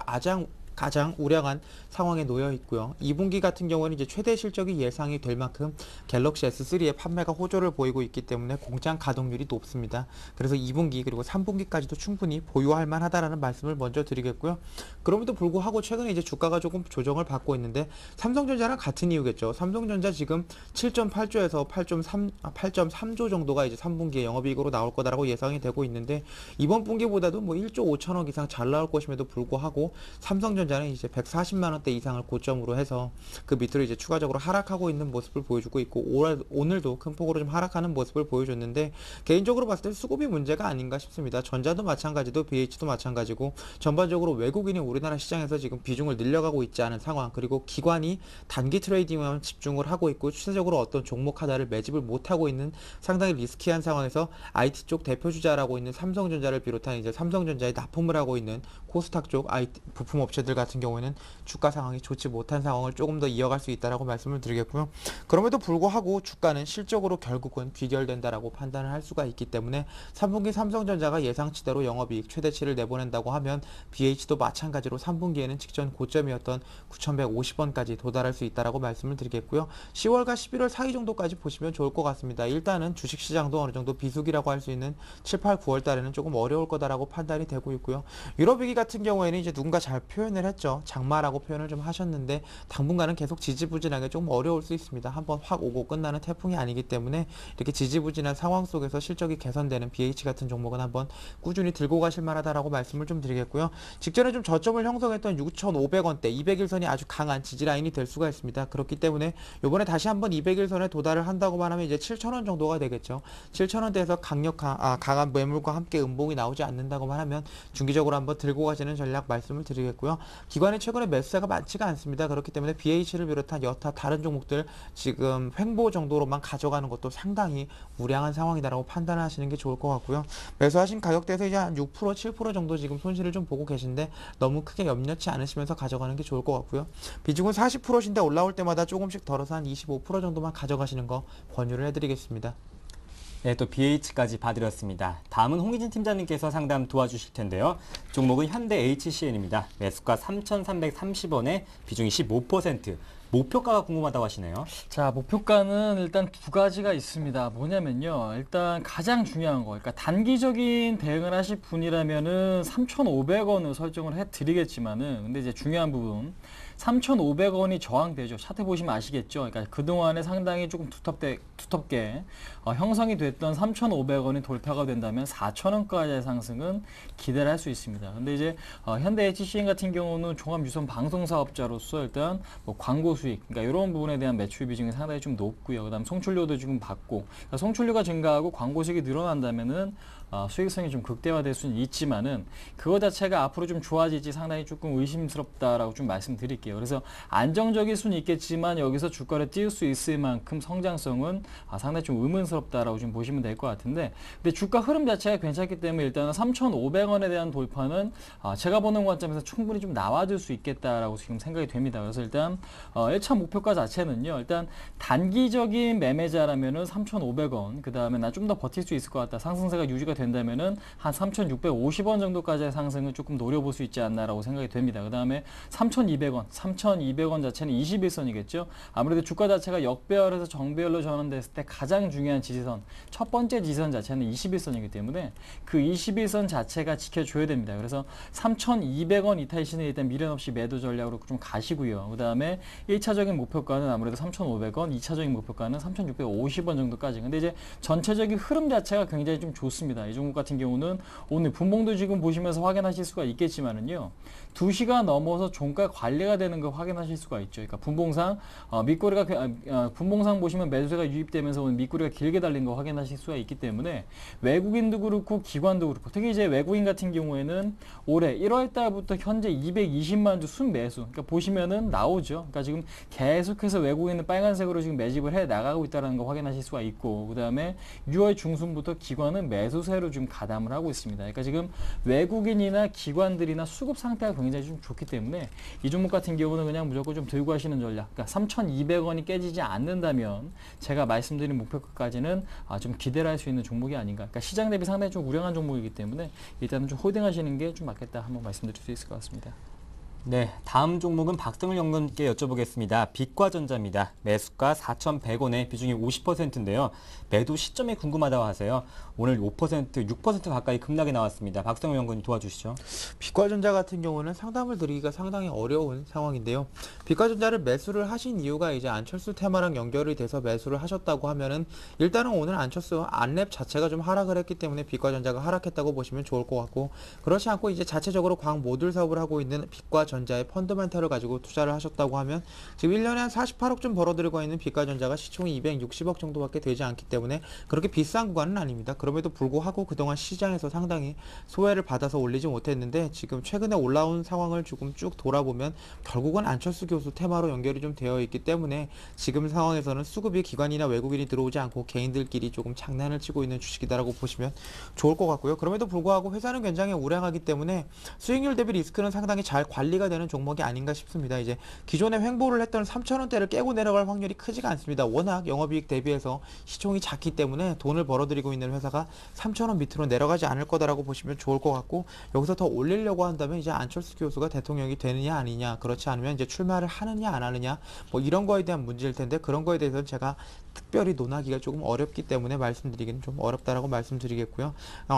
가장 우량한 상황에 놓여 있고요. 2분기 같은 경우는 이제 최대 실적이 예상이 될 만큼 갤럭시 S3의 판매가 호조를 보이고 있기 때문에 공장 가동률이 높습니다. 그래서 2분기 그리고 3분기까지도 충분히 보유할 만하다라는 말씀을 먼저 드리겠고요. 그럼에도 불구하고 최근에 이제 주가가 조금 조정을 받고 있는데, 삼성전자랑 같은 이유겠죠. 삼성전자 지금 7.8조에서 8.3조 정도가 이제 3분기에 영업이익으로 나올 거다라고 예상이 되고 있는데, 이번 분기보다도 뭐 1조 5천억 이상 잘 나올 것임에도 불구하고 삼성전자는 이제 140만 원대 이상을 고점으로 해서 그 밑으로 이제 추가적으로 하락하고 있는 모습을 보여주고 있고, 오늘도 큰 폭으로 좀 하락하는 모습을 보여줬는데, 개인적으로 봤을 때 수급이 문제가 아닌가 싶습니다. 전자도 마찬가지고 BH도 마찬가지고 전반적으로 외국인이 우리나라 시장에서 지금 비중을 늘려가고 있지 않은 상황, 그리고 기관이 단기 트레이딩에만 집중을 하고 있고 추세적으로 어떤 종목 하나를 매집을 못하고 있는 상당히 리스키한 상황에서 IT 쪽 대표주자라고 있는 삼성전자를 비롯한 이제 삼성전자에 납품을 하고 있는 코스닥 쪽 IT 부품 업체들 같은 경우에는 주가 상황이 좋지 못한 상황을 조금 더 이어갈 수 있다라고 말씀을 드리겠고요. 그럼에도 불구하고 주가는 실적으로 결국은 귀결된다라고 판단을 할 수가 있기 때문에 3분기 삼성전자가 예상치대로 영업이익 최대치를 내보낸다고 하면 BH도 마찬가지로 3분기에는 직전 고점이었던 9,150원까지 도달할 수 있다라고 말씀을 드리겠고요. 10월과 11월 사이 정도까지 보시면 좋을 것 같습니다. 일단은 주식시장도 어느 정도 비수기라고 할 수 있는 7, 8, 9월 달에는 조금 어려울 거다라고 판단이 되고 있고요. 유럽위기 같은 경우에는 이제 누군가 잘 표현을 했죠. 장마라고 표현을 좀 하셨는데 당분간은 계속 지지부진하게 좀 어려울 수 있습니다. 한번 확 오고 끝나는 태풍이 아니기 때문에 이렇게 지지부진한 상황 속에서 실적이 개선되는 BH 같은 종목은 한번 꾸준히 들고 가실 만하다라고 말씀을 좀 드리겠고요. 직전에 좀 저점을 형성했던 6,500원대 200일선이 아주 강한 지지라인이 될 수가 있습니다. 그렇기 때문에 이번에 다시 한번 200일선에 도달을 한다고만 하면 이제 7,000원 정도가 되겠죠. 7,000원대에서 강한 매물과 함께 음봉이 나오지 않는다고만 하면 중기적으로 한번 들고 가시는 전략 말씀을 드리겠고요. 기관이 최근에 매수세가 많지가 않습니다. 그렇기 때문에 BH를 비롯한 여타 다른 종목들 지금 횡보 정도로만 가져가는 것도 상당히 우량한 상황이다라고 판단하시는 게 좋을 것 같고요. 매수하신 가격대에서 이제 한 6%, 7% 정도 지금 손실을 좀 보고 계신데 너무 크게 염려치 않으시면서 가져가는 게 좋을 것 같고요. 비중은 40%신데 올라올 때마다 조금씩 덜어서 한 25% 정도만 가져가시는 거 권유를 해드리겠습니다. 네, 또 BH까지 봐드렸습니다. 다음은 홍희진 팀장님께서 상담 도와주실 텐데요. 종목은 현대 HCN입니다. 매수가 3,330원에 비중이 15%. 목표가가 궁금하다고 하시네요. 자, 목표가는 일단 두 가지가 있습니다. 뭐냐면요. 일단 가장 중요한 거. 그러니까 단기적인 대응을 하실 분이라면은 3,500원을 설정을 해 드리겠지만은 근데 이제 중요한 부분 3,500원이 저항되죠. 차트 보시면 아시겠죠. 그러니까 그동안에 상당히 조금 두텁게 형성이 됐던 3,500원이 돌파가 된다면 4,000원까지의 상승은 기대를 할 수 있습니다. 근데 이제 현대 HCN 같은 경우는 종합유선 방송사업자로서 일단 뭐 광고 수익, 그러니까 이런 부분에 대한 매출 비중이 상당히 좀 높고요. 그다음 송출료도 지금 받고, 그러니까 송출료가 증가하고 광고 수익이 늘어난다면은 수익성이 좀 극대화될 수는 있지만은 그거 자체가 앞으로 좀 좋아질지 상당히 조금 의심스럽다라고 좀 말씀드릴게요. 그래서 안정적일 수는 있겠지만 여기서 주가를 띄울 수 있을 만큼 성장성은 상당히 좀 의문스럽다라고 좀 보시면 될 것 같은데, 근데 주가 흐름 자체가 괜찮기 때문에 일단은 3,500원에 대한 돌파는 제가 보는 관점에서 충분히 좀 나와줄 수 있겠다라고 지금 생각이 됩니다. 그래서 일단 1차 목표가 자체는요. 일단 단기적인 매매자라면은 3,500원, 그 다음에 나 좀 더 버틸 수 있을 것 같다. 상승세가 유지가 된다면은 한 3,650원 정도까지의 상승을 조금 노려볼 수 있지 않나라고 생각이 됩니다. 그 다음에 3,200원 자체는 21선이겠죠. 아무래도 주가 자체가 역배열에서 정배열로 전환됐을 때 가장 중요한 지지선, 첫 번째 지지선 자체는 21선이기 때문에 그 21선 자체가 지켜줘야 됩니다. 그래서 3,200원 이탈시는 일단 미련 없이 매도 전략으로 좀 가시고요. 그 다음에 1차적인 목표가는 아무래도 3,500원, 2차적인 목표가는 3,650원 정도까지. 근데 이제 전체적인 흐름 자체가 굉장히 좀 좋습니다. 이 종목 같은 경우는 오늘 분봉도 지금 보시면서 확인하실 수가 있겠지만은요. 2시가 넘어서 종가 관리가 되는 걸 확인하실 수가 있죠. 그러니까 분봉상 분봉상 보시면 매수세가 유입되면서 오늘 밑꼬리가 길게 달린 거 확인하실 수가 있기 때문에 외국인도 그렇고 기관도 그렇고, 특히 이제 외국인 같은 경우에는 올해 1월 달부터 현재 220만 주 순매수, 그러니까 보시면은 나오죠. 그러니까 지금 계속해서 외국인은 빨간색으로 지금 매집을 해 나가고 있다는 거 확인하실 수가 있고, 그 다음에 6월 중순부터 기관은 매수세로 좀 가담을 하고 있습니다. 그러니까 지금 외국인이나 기관들이나 수급 상태가 굉장히 좀 좋기 때문에 이 종목 같은 경우는 그냥 무조건 좀 들고 하시는 전략. 그러니까 3,200원이 깨지지 않는다면 제가 말씀드린 목표가까지는 좀 기대를 할 수 있는 종목이 아닌가. 그러니까 시장 대비 상당히 좀 우량한 종목이기 때문에 일단은 좀 홀딩하시는 게 좀 맞겠다 한번 말씀드릴 수 있을 것 같습니다. 네, 다음 종목은 박성일 연구원께 여쭤보겠습니다. 빛과전자입니다. 매수가 4,100원에 비중이 50%인데요. 매도 시점이 궁금하다고 하세요. 오늘 5%, 6% 가까이 급락이 나왔습니다. 박성일 연구원이 도와주시죠. 빛과전자 같은 경우는 상담을 드리기가 상당히 어려운 상황인데요. 빛과전자를 매수를 하신 이유가 이제 안철수 테마랑 연결이 돼서 매수를 하셨다고 하면은 일단은 오늘 안철수 안랩 자체가 좀 하락을 했기 때문에 빛과전자가 하락했다고 보시면 좋을 것 같고, 그렇지 않고 이제 자체적으로 광 모듈 사업을 하고 있는 빛과전자의 펀드멘탈을 가지고 투자를 하셨다고 하면 지금 1년에 한 48억 좀 벌어들이고 있는 빛과전자가 시총이 260억 정도밖에 되지 않기 때문에 그렇게 비싼 구간은 아닙니다. 그럼에도 불구하고 그동안 시장에서 상당히 소외를 받아서 올리지 못했는데 지금 최근에 올라온 상황을 조금 쭉 돌아보면 결국은 안철수 교수 테마로 연결이 좀 되어 있기 때문에 지금 상황에서는 수급이 기관이나 외국인이 들어오지 않고 개인들끼리 조금 장난을 치고 있는 주식이다라고 보시면 좋을 것 같고요. 그럼에도 불구하고 회사는 굉장히 우량하기 때문에 수익률 대비 리스크는 상당히 잘 관리가 거래가 되는 종목이 아닌가 싶습니다. 이제 기존에 횡보를 했던 3,000원대를 깨고 내려갈 확률이 크지가 않습니다. 워낙 영업이익 대비해서 시총이 작기 때문에 돈을 벌어들이고 있는 회사가 3,000원 밑으로 내려가지 않을 거다라고 보시면 좋을 것 같고, 여기서 더 올리려고 한다면 이제 안철수 교수가 대통령이 되느냐 아니냐, 그렇지 않으면 이제 출마를 하느냐 안 하느냐, 뭐 이런 거에 대한 문제일 텐데, 그런 거에 대해서는 제가 특별히 논하기가 조금 어렵기 때문에 말씀드리기는 좀 어렵다라고 말씀드리겠고요.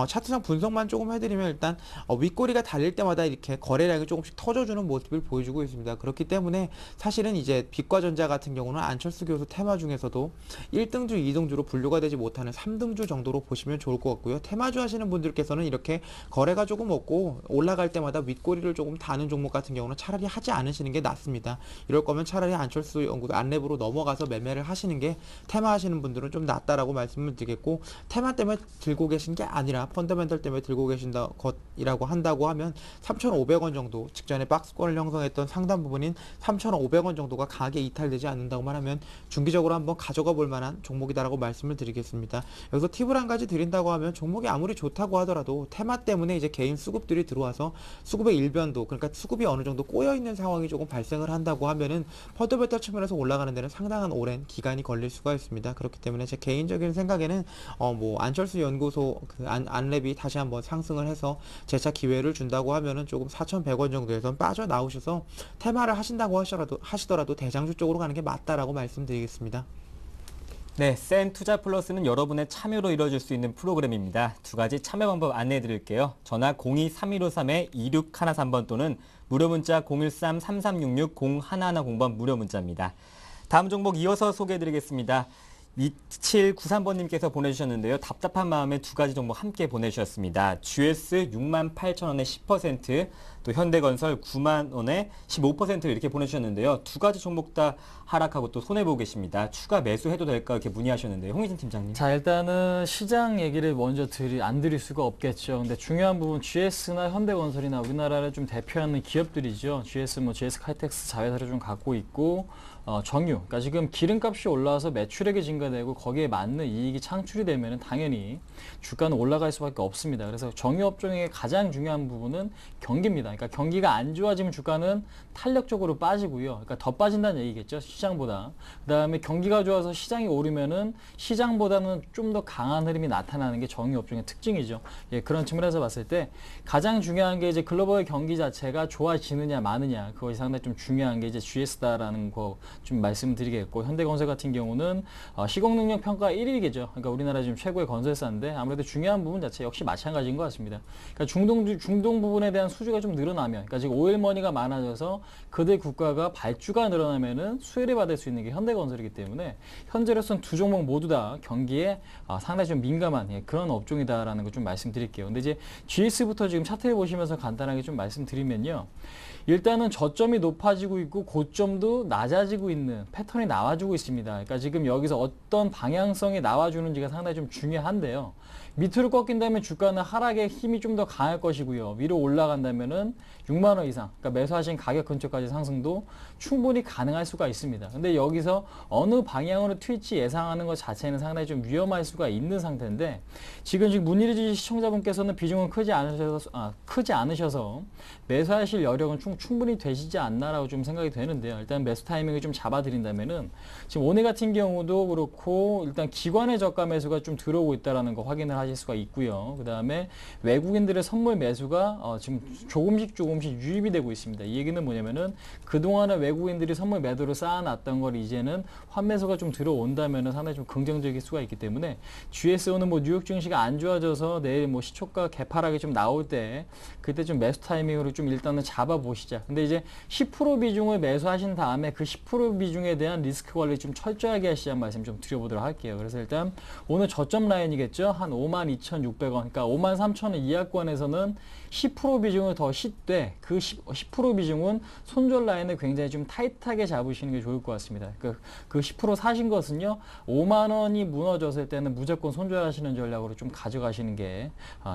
차트상 분석만 조금 해드리면 일단 윗꼬리가 달릴 때마다 이렇게 거래량이 조금씩 터져주는 모습을 보여주고 있습니다. 그렇기 때문에 사실은 이제 빛과전자 같은 경우는 안철수 교수 테마 중에서도 1등주, 2등주로 분류가 되지 못하는 3등주 정도로 보시면 좋을 것 같고요. 테마주 하시는 분들께서는 이렇게 거래가 조금 없고 올라갈 때마다 윗꼬리를 조금 다는 종목 같은 경우는 차라리 하지 않으시는 게 낫습니다. 이럴 거면 차라리 안철수 연구 안랩으로 넘어가서 매매를 하시는 게 테마 하시는 분들은 좀 낫다라고 말씀을 드리겠고, 테마 때문에 들고 계신 게 아니라 펀더멘털 때문에 들고 계신다 것이라고 한다고 하면 3,500원 정도, 직전에 박스권을 형성했던 상단 부분인 3,500원 정도가 강하게 이탈되지 않는다고만 하면 중기적으로 한번 가져가 볼 만한 종목이다라고 말씀을 드리겠습니다. 여기서 팁을 한 가지 드린다고 하면, 종목이 아무리 좋다고 하더라도 테마 때문에 이제 개인 수급들이 들어와서 수급의 일변도, 그러니까 수급이 어느 정도 꼬여 있는 상황이 조금 발생을 한다고 하면은 펀더멘털 측면에서 올라가는 데는 상당한 오랜 기간이 걸릴 수가 있습니다. 그렇기 때문에 제 개인적인 생각에는 뭐 안철수 연구소 그 안랩이 다시 한번 상승을 해서 재차 기회를 준다고 하면은 조금 4,100원 정도에선 빠져 나오셔서 테마를 하신다고 하시더라도 대장주 쪽으로 가는 게 맞다라고 말씀드리겠습니다. 네, 센 투자 플러스는 여러분의 참여로 이루어질 수 있는 프로그램입니다. 두 가지 참여 방법 안내해 드릴게요. 전화 02-3153-2613번 또는 무료 문자 013-3366-0110번 무료 문자입니다. 다음 종목 이어서 소개해 드리겠습니다. 2793번님께서 보내주셨는데요. 답답한 마음에 두 가지 종목 함께 보내주셨습니다. GS 68,000원에 10%, 또 현대건설 9만원에 15% 이렇게 보내주셨는데요. 두 가지 종목 다 하락하고 또 손해보고 계십니다. 추가 매수해도 될까 이렇게 문의하셨는데요. 홍희진 팀장님. 자, 일단은 시장 얘기를 먼저 안 드릴 수가 없겠죠. 근데 중요한 부분 GS나 현대건설이나 우리나라를 좀 대표하는 기업들이죠. GS, GS 칼텍스 자회사를 좀 갖고 있고, 정유, 그러니까 지금 기름값이 올라와서 매출액이 증가되고 거기에 맞는 이익이 창출이 되면 당연히 주가는 올라갈 수밖에 없습니다. 그래서 정유 업종의 가장 중요한 부분은 경기입니다. 그러니까 경기가 안 좋아지면 주가는 탄력적으로 빠지고요. 그러니까 더 빠진다는 얘기겠죠, 시장보다. 그다음에 경기가 좋아서 시장이 오르면은 시장보다는 좀 더 강한 흐름이 나타나는 게 정유 업종의 특징이죠. 예, 그런 측면에서 봤을 때 가장 중요한 게 이제 글로벌 경기 자체가 좋아지느냐 마느냐, 그것이 상당히 좀 중요한 게 이제 GS다라는 거 좀 말씀드리겠고, 현대건설 같은 경우는 시공능력 평가 1위겠죠. 그러니까 우리나라 지금 최고의 건설사인데 아무래도 중요한 부분 자체 역시 마찬가지인 것 같습니다. 그러니까 중동 부분에 대한 수주가 좀 늘어나면, 그러니까 지금 오일머니가 많아져서 그들 국가가 발주가 늘어나면은 수혜를 받을 수 있는 게 현대건설이기 때문에 현재로서는 두 종목 모두 다 경기에 상당히 좀 민감한 그런 업종이다라는 거 좀 말씀드릴게요. 근데 이제 GS부터 지금 차트를 보시면서 간단하게 좀 말씀드리면요. 일단은 저점이 높아지고 있고 고점도 낮아지고 있는 패턴이 나와주고 있습니다. 그러니까 지금 여기서 어떤 방향성이 나와주는지가 상당히 좀 중요한데요. 밑으로 꺾인다면 주가는 하락의 힘이 좀 더 강할 것이고요. 위로 올라간다면은 6만 원 이상, 그러니까 매수하신 가격 근처까지 상승도 충분히 가능할 수가 있습니다. 근데 여기서 어느 방향으로 튈지 예상하는 것 자체는 상당히 좀 위험할 수가 있는 상태인데, 지금 문의를 시청자분께서는 비중은 크지 않으셔서 매수하실 여력은 충분히 되시지 않나라고 좀 생각이 되는데요. 일단 매수 타이밍을 좀 잡아드린다면은 지금 오늘 같은 경우도 그렇고 일단 기관의 저가 매수가 좀 들어오고 있다는 거 확인을 하실 수가 있고요. 그 다음에 외국인들의 선물 매수가 지금 조금씩 유입이 되고 있습니다. 이 얘기는 뭐냐면은 그동안에 외국인들이 선물 매도를 쌓아놨던 걸 이제는 환매수가 좀 들어온다면은 상당히 좀 긍정적일 수가 있기 때문에 GSO는 뉴욕 증시가 안 좋아져서 내일 시초가 개파락이 좀 나올 때 그때 좀 매수 타이밍으로 좀 일단은 잡아보시자. 근데 이제 10% 비중을 매수하신 다음에 그 10% 비중에 대한 리스크 관리 좀 철저하게 하시자는 말씀 좀 드려보도록 할게요. 그래서 일단 오늘 저점 라인이겠죠. 한 52,600원, 그러니까 53,000원 이하권에서는 10% 비중을 더 싣되 그 10% 비중은 손절 라인을 굉장히 좀 타이트하게 잡으시는 게 좋을 것 같습니다. 그 10% 사신 것은요, 5만 원이 무너졌을 때는 무조건 손절하시는 전략으로 좀 가져가시는 게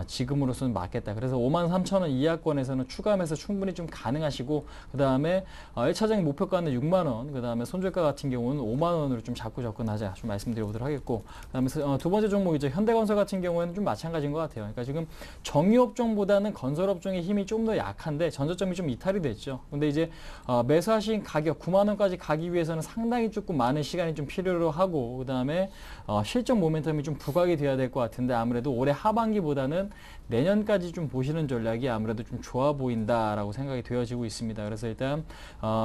지금으로서는 맞겠다. 그래서 53,000원 이하권에서는 추가 매수 충분히 좀 가능하시고, 그 다음에 1차적인 목표가는 6만 원, 그 다음에 손절가 같은 경우는 5만 원으로 좀 잡고 접근하자 좀 말씀드려보도록 하겠고, 그 다음에 두 번째 종목이죠. 현대건설 같은 경우에는 좀 마찬가지인 것 같아요. 그러니까 지금 정유업종보다는 건설업종의 힘이 좀 더 약한데 전저점이 좀 이탈이 됐죠. 근데 이제 매수하신 가격 9만 원까지 가기 위해서는 상당히 조금 많은 시간이 좀 필요로 하고 그다음에 실적 모멘텀이 좀 부각이 돼야 될 것 같은데 아무래도 올해 하반기보다는 내년까지 좀 보시는 전략이 아무래도 좀 좋아 보인다라고 생각이 되어지고 있습니다. 그래서 일단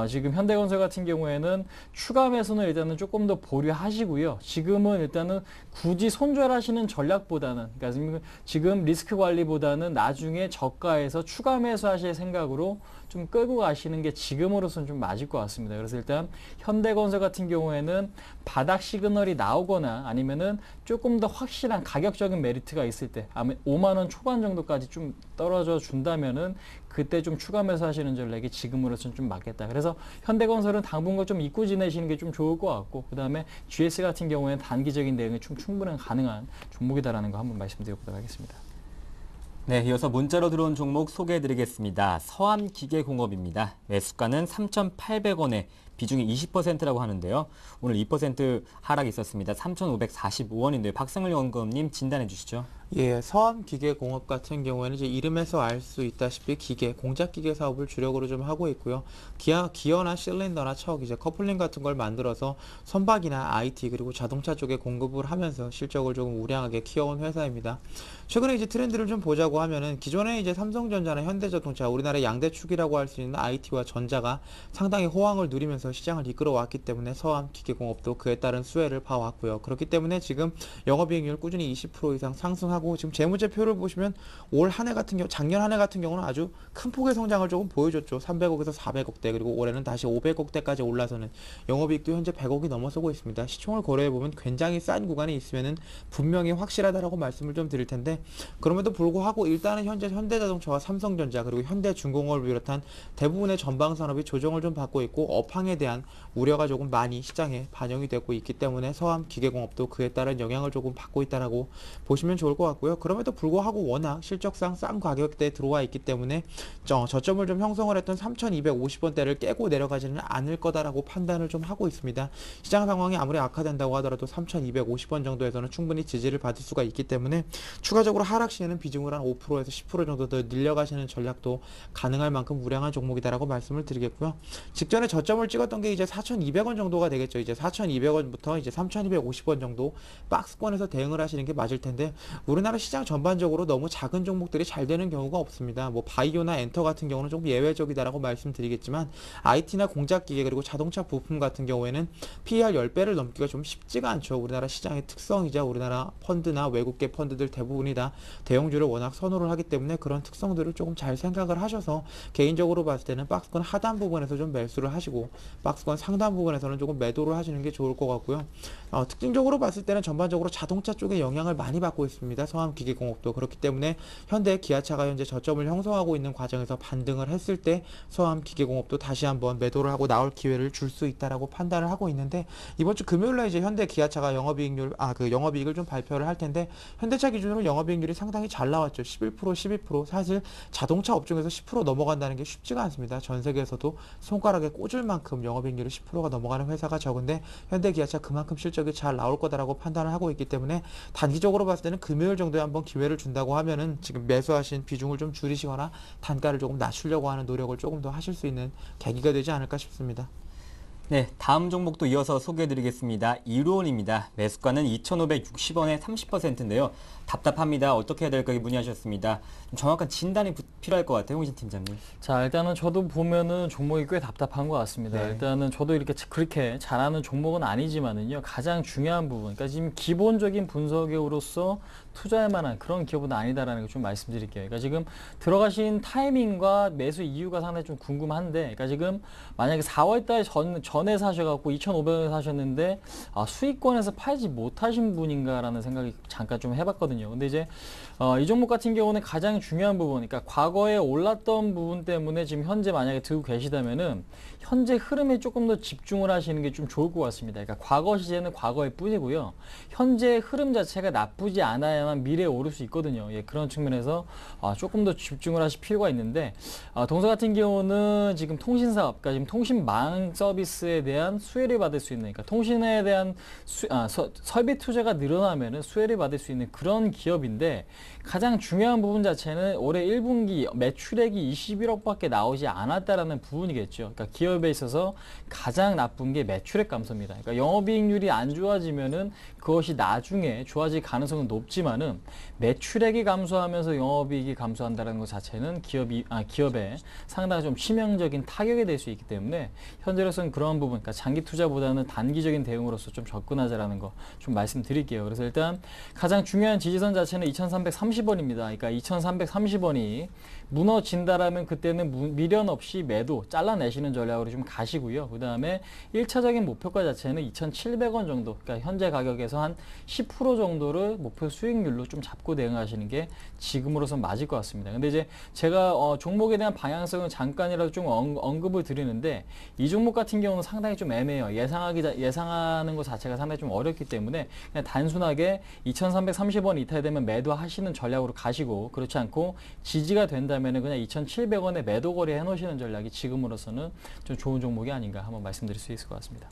지금 현대건설 같은 경우에는 추가 매수는 일단은 조금 더 보류하시고요. 지금은 일단은 굳이 손절하시는 전략보다는 그러니까 지금 리스크 관리보다는 나중에 저가에서 추가 매수하실 생각으로 좀 끌고 가시는 게 지금으로서는 좀 맞을 것 같습니다. 그래서 일단 현대건설 같은 경우에는 바닥 시그널이 나오거나 아니면은 조금 더 확실한 가격적인 메리트가 있을 때, 5만 원 초반 정도까지 좀 떨어져 준다면은 그때 좀 추가 매수하시는 전략이 지금으로서는 좀 맞겠다. 그래서 현대건설은 당분간 좀 잊고 지내시는 게 좀 좋을 것 같고, 그 다음에 GS 같은 경우에는 단기적인 대응이 좀 충분히 가능한 종목이다라는 거 한번 말씀드려보도록 하겠습니다. 네, 이어서 문자로 들어온 종목 소개해드리겠습니다. 서암기계공업입니다. 매수가는 3,800원에 비중이 20%라고 하는데요. 오늘 2% 하락이 있었습니다. 3,545원인데요. 박성일 연구원님 진단해 주시죠. 예, 서암기계공업 같은 경우에는 이제 이름에서 알 수 있다시피 기계, 공작기계 사업을 주력으로 좀 하고 있고요. 기어나 실린더나 척, 이제 커플링 같은 걸 만들어서 선박이나 IT 그리고 자동차 쪽에 공급을 하면서 실적을 조금 우량하게 키워온 회사입니다. 최근에 이제 트렌드를 좀 보자고 하면은 기존에 이제 삼성전자나 현대자동차, 우리나라의 양대축이라고 할 수 있는 IT와 전자가 상당히 호황을 누리면서 시장을 이끌어왔기 때문에 서암기계공업도 그에 따른 수혜를 봐왔고요. 그렇기 때문에 지금 영업이익률 꾸준히 20% 이상 상승하고 지금 재무제표를 보시면 올 한 해 같은 경우, 작년 한 해 같은 경우는 아주 큰 폭의 성장을 조금 보여줬죠. 300억에서 400억대 그리고 올해는 다시 500억대까지 올라서는 영업이익도 현재 100억이 넘어서고 있습니다. 시총을 고려해보면 굉장히 싼 구간이 있으면은 분명히 확실하다라고 말씀을 좀 드릴 텐데 그럼에도 불구하고 일단은 현재 현대자동차와 삼성전자 그리고 현대중공업을 비롯한 대부분의 전방 산업이 조정을 좀 받고 있고 업황에 대한 우려가 조금 많이 시장에 반영이 되고 있기 때문에 서암기계공업도 그에 따른 영향을 조금 받고 있다라고 보시면 좋을 것 같고요. 그럼에도 불구하고 워낙 실적상 싼 가격대에 들어와 있기 때문에 저점을 좀 형성을 했던 3,250원대를 깨고 내려가지는 않을 거다라고 판단을 좀 하고 있습니다. 시장 상황이 아무리 악화된다고 하더라도 3,250원 정도에서는 충분히 지지를 받을 수가 있기 때문에 추가적으로 하락 시에는 비중을 한 5%에서 10% 정도 더 늘려가시는 전략도 가능할 만큼 우량한 종목이다라고 말씀을 드리겠고요. 직전에 저점을 찍었던 게 이제 4,200원 정도가 되겠죠. 이제 4,200원부터 이제 3,250원 정도 박스권에서 대응을 하시는 게 맞을 텐데 우리나라 시장 전반적으로 너무 작은 종목들이 잘 되는 경우가 없습니다. 뭐 바이오나 엔터 같은 경우는 좀 예외적이다라고 말씀드리겠지만 IT나 공작기계 그리고 자동차 부품 같은 경우에는 PER 10배를 넘기가 좀 쉽지가 않죠. 우리나라 시장의 특성이자 우리나라 펀드나 외국계 펀드들 대부분이 다 대형주를 워낙 선호를 하기 때문에 그런 특성들을 조금 잘 생각을 하셔서 개인적으로 봤을 때는 박스권 하단 부분에서 좀 매수를 하시고 박스권 상단 부분에서는 조금 매도를 하시는 게 좋을 것 같고요. 특징적으로 봤을 때는 전반적으로 자동차 쪽에 영향을 많이 받고 있습니다. 서암기계공업도 그렇기 때문에 현대 기아차가 현재 저점을 형성하고 있는 과정에서 반등을 했을 때 서암기계공업도 다시 한번 매도를 하고 나올 기회를 줄 수 있다라고 판단을 하고 있는데 이번 주 금요일날 이제 현대 기아차가 영업이익을 좀 발표를 할 텐데 현대차 기준으로 영업이익률이 상당히 잘 나왔죠. 11%, 12%. 사실 자동차 업종에서 10% 넘어간다는 게 쉽지가 않습니다. 전 세계에서도 손가락에 꽂을 만큼 영업이익률이 10%가 넘어가는 회사가 적은데 현대 기아차 그만큼 실적이 잘 나올 거다라고 판단을 하고 있기 때문에 단기적으로 봤을 때는 금요일 정도에 한번 기회를 준다고 하면은 지금 매수하신 비중을 좀 줄이시거나 단가를 조금 낮추려고 하는 노력을 조금 더 하실 수 있는 계기가 되지 않을까 싶습니다. 네, 다음 종목도 이어서 소개해드리겠습니다. 이루온입니다. 매수가는 2,560원에 30%인데요. 답답합니다. 어떻게 해야 될까 문의하셨습니다. 좀 정확한 진단이 필요할 것 같아요, 홍신 팀장님. 자, 일단은 저도 보면은 종목이 꽤 답답한 것 같습니다. 네. 일단은 저도 이렇게 그렇게 잘하는 종목은 아니지만은요, 가장 중요한 부분, 그러니까 지금 기본적인 분석으로서 투자할 만한 그런 기업은 아니다라는 걸 좀 말씀드릴게요. 그러니까 지금 들어가신 타이밍과 매수 이유가 상당히 좀 궁금한데, 그러니까 지금 만약에 4월달 전에 사셔갖고 2,500원에 사셨는데 수익권에서 팔지 못하신 분인가라는 생각이 잠깐 좀 해봤거든요. 근데 이제 이 종목 같은 경우는 가장 중요한 부분, 그러니까 과거에 올랐던 부분 때문에 지금 현재 만약에 들고 계시다면은 현재 흐름에 조금 더 집중을 하시는 게 좀 좋을 것 같습니다. 그러니까 과거 시제는 과거일 뿐이고요. 현재 흐름 자체가 나쁘지 않아야만 미래에 오를 수 있거든요. 예, 그런 측면에서 조금 더 집중을 하실 필요가 있는데, 동사 같은 경우는 지금 통신사업, 그러니까 지금 통신망 서비스에 대한 수혜를 받을 수 있는, 그러니까 통신에 대한 설비 투자가 늘어나면은 수혜를 받을 수 있는 그런 기업인데, 가장 중요한 부분 자체는 올해 1분기 매출액이 21억밖에 나오지 않았다라는 부분이겠죠. 그러니까 기업에 있어서 가장 나쁜 게 매출액 감소입니다. 그러니까 영업이익률이 안 좋아지면은 그것이 나중에 좋아질 가능성은 높지만은 매출액이 감소하면서 영업이익이 감소한다는 것 자체는 기업에 상당히 좀 치명적인 타격이 될 수 있기 때문에 현재로서는 그런 부분, 그러니까 장기 투자보다는 단기적인 대응으로서 좀 접근하자라는 거 좀 말씀드릴게요. 그래서 일단 가장 중요한 지지선 자체는 2,330원입니다. 그러니까 2,330원이 무너진다라면 그때는 미련 없이 매도 잘라내시는 전략으로 좀 가시고요. 그 다음에 1차적인 목표가 자체는 2,700원 정도, 그러니까 현재 가격에서 한 10% 정도를 목표 수익률로 좀 잡고 대응하시는 게 지금으로선 맞을 것 같습니다. 근데 이제 제가 종목에 대한 방향성을 잠깐이라도 좀 언급을 드리는데, 이 종목 같은 경우는 상당히 좀 애매해요. 예상하는 것 자체가 상당히 좀 어렵기 때문에 그냥 단순하게 2,330원 이탈되면 매도하시는 전략으로 가시고, 그렇지 않고 지지가 된다면 그냥 2,700원에 매도 거래 해놓으시는 전략이 지금으로서는 좀 좋은 종목이 아닌가 한번 말씀드릴 수 있을 것 같습니다.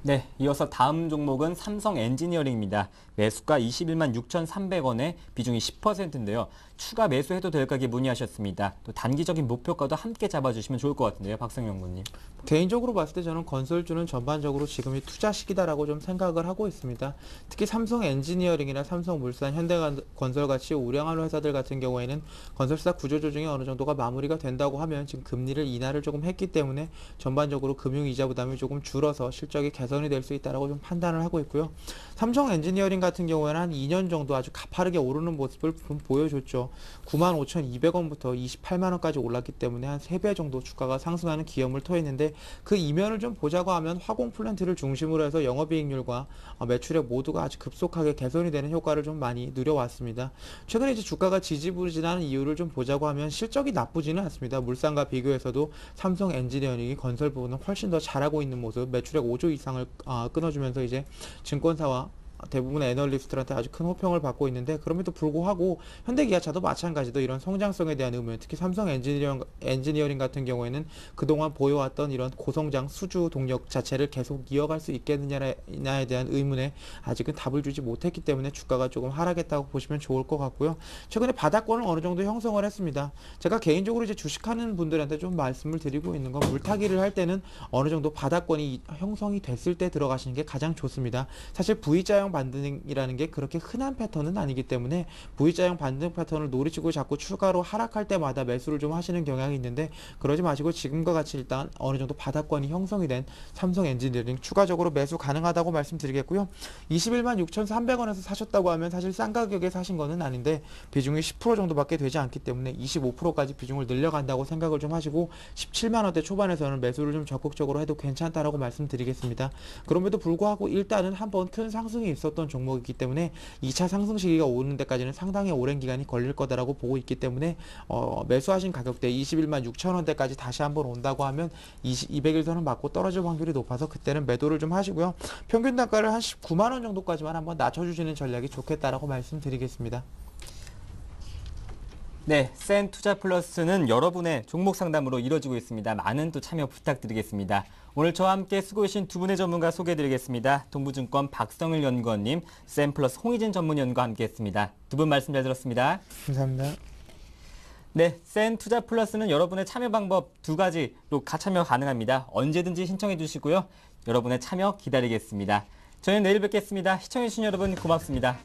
네, 이어서 다음 종목은 삼성 엔지니어링입니다. 매수가 21만 6,300원에 비중이 10%인데요. 추가 매수해도 될까기 문의하셨습니다. 또 단기적인 목표가도 함께 잡아주시면 좋을 것 같은데요, 박성영 군님. 개인적으로 봤을 때 저는 건설주는 전반적으로 지금이 투자 시기다라고 좀 생각을 하고 있습니다. 특히 삼성 엔지니어링이나 삼성물산, 현대건설 같이 우량한 회사들 같은 경우에는 건설사 구조조정이 어느 정도가 마무리가 된다고 하면 지금 금리를 인하를 조금 했기 때문에 전반적으로 금융이자 부담이 조금 줄어서 실적이 개선이 될 수 있다라고 좀 판단을 하고 있고요. 삼성 엔지니어링 같은 경우에는 한 2년 정도 아주 가파르게 오르는 모습을 좀 보여줬죠. 95,200원부터 28만원까지 올랐기 때문에 한 3배 정도 주가가 상승하는 기염을 토했는데, 그 이면을 좀 보자고 하면 화공 플랜트를 중심으로 해서 영업이익률과 매출액 모두가 아주 급속하게 개선이 되는 효과를 좀 많이 누려왔습니다. 최근에 이제 주가가 지지부진하는 이유를 좀 보자고 하면 실적이 나쁘지는 않습니다. 물산과 비교해서도 삼성 엔지니어링이 건설 부분은 훨씬 더 잘하고 있는 모습, 매출액 5조 이상을 끊어주면서 이제 증권사와 대부분의 애널리스트들한테 아주 큰 호평을 받고 있는데, 그럼에도 불구하고 현대기아차도 마찬가지로 이런 성장성에 대한 의문, 특히 삼성 엔지니어링 같은 경우에는 그동안 보여왔던 이런 고성장 수주 동력 자체를 계속 이어갈 수 있겠느냐에 대한 의문에 아직은 답을 주지 못했기 때문에 주가가 조금 하락했다고 보시면 좋을 것 같고요. 최근에 바닥권을 어느 정도 형성을 했습니다. 제가 개인적으로 이제 주식하는 분들한테 좀 말씀을 드리고 있는 건, 물타기를 할 때는 어느 정도 바닥권이 형성이 됐을 때 들어가시는 게 가장 좋습니다. 사실 V자형 반등이라는 게 그렇게 흔한 패턴은 아니기 때문에 V자형 반등 패턴을 노리시고 자꾸 추가로 하락할 때마다 매수를 좀 하시는 경향이 있는데, 그러지 마시고 지금과 같이 일단 어느 정도 바닥권이 형성이 된 삼성 엔지니어링 추가적으로 매수 가능하다고 말씀드리겠고요. 21만 6,300원에서 사셨다고 하면 사실 싼 가격에 사신 거는 아닌데 비중이 10% 정도밖에 되지 않기 때문에 25%까지 비중을 늘려간다고 생각을 좀 하시고 17만 원대 초반에서는 매수를 좀 적극적으로 해도 괜찮다라고 말씀드리겠습니다. 그럼에도 불구하고 일단은 한번 큰 상승이 있었던 종목이기 때문에 2차 상승 시기가 오는 데까지는 상당히 오랜 기간이 걸릴 거다라고 보고 있기 때문에 매수하신 가격대 21만 6천 원대까지 다시 한번 온다고 하면 200일선은 맞고 떨어질 확률이 높아서 그때는 매도를 좀 하시고요. 평균 단가를 한 19만 원 정도까지만 한번 낮춰주시는 전략이 좋겠다라고 말씀드리겠습니다. 네, 센 투자 플러스는 여러분의 종목 상담으로 이루어지고 있습니다. 많은 또 참여 부탁드리겠습니다. 오늘 저와 함께 쓰고 계신 두 분의 전문가 소개해드리겠습니다. 동부증권 박성일 연구원님, 센 플러스 홍희진 전문위원과 함께했습니다. 두 분 말씀 잘 들었습니다. 감사합니다. 네, 센 투자 플러스는 여러분의 참여 방법 두 가지로 참여 가능합니다. 언제든지 신청해 주시고요. 여러분의 참여 기다리겠습니다. 저희는 내일 뵙겠습니다. 시청해주신 여러분 고맙습니다.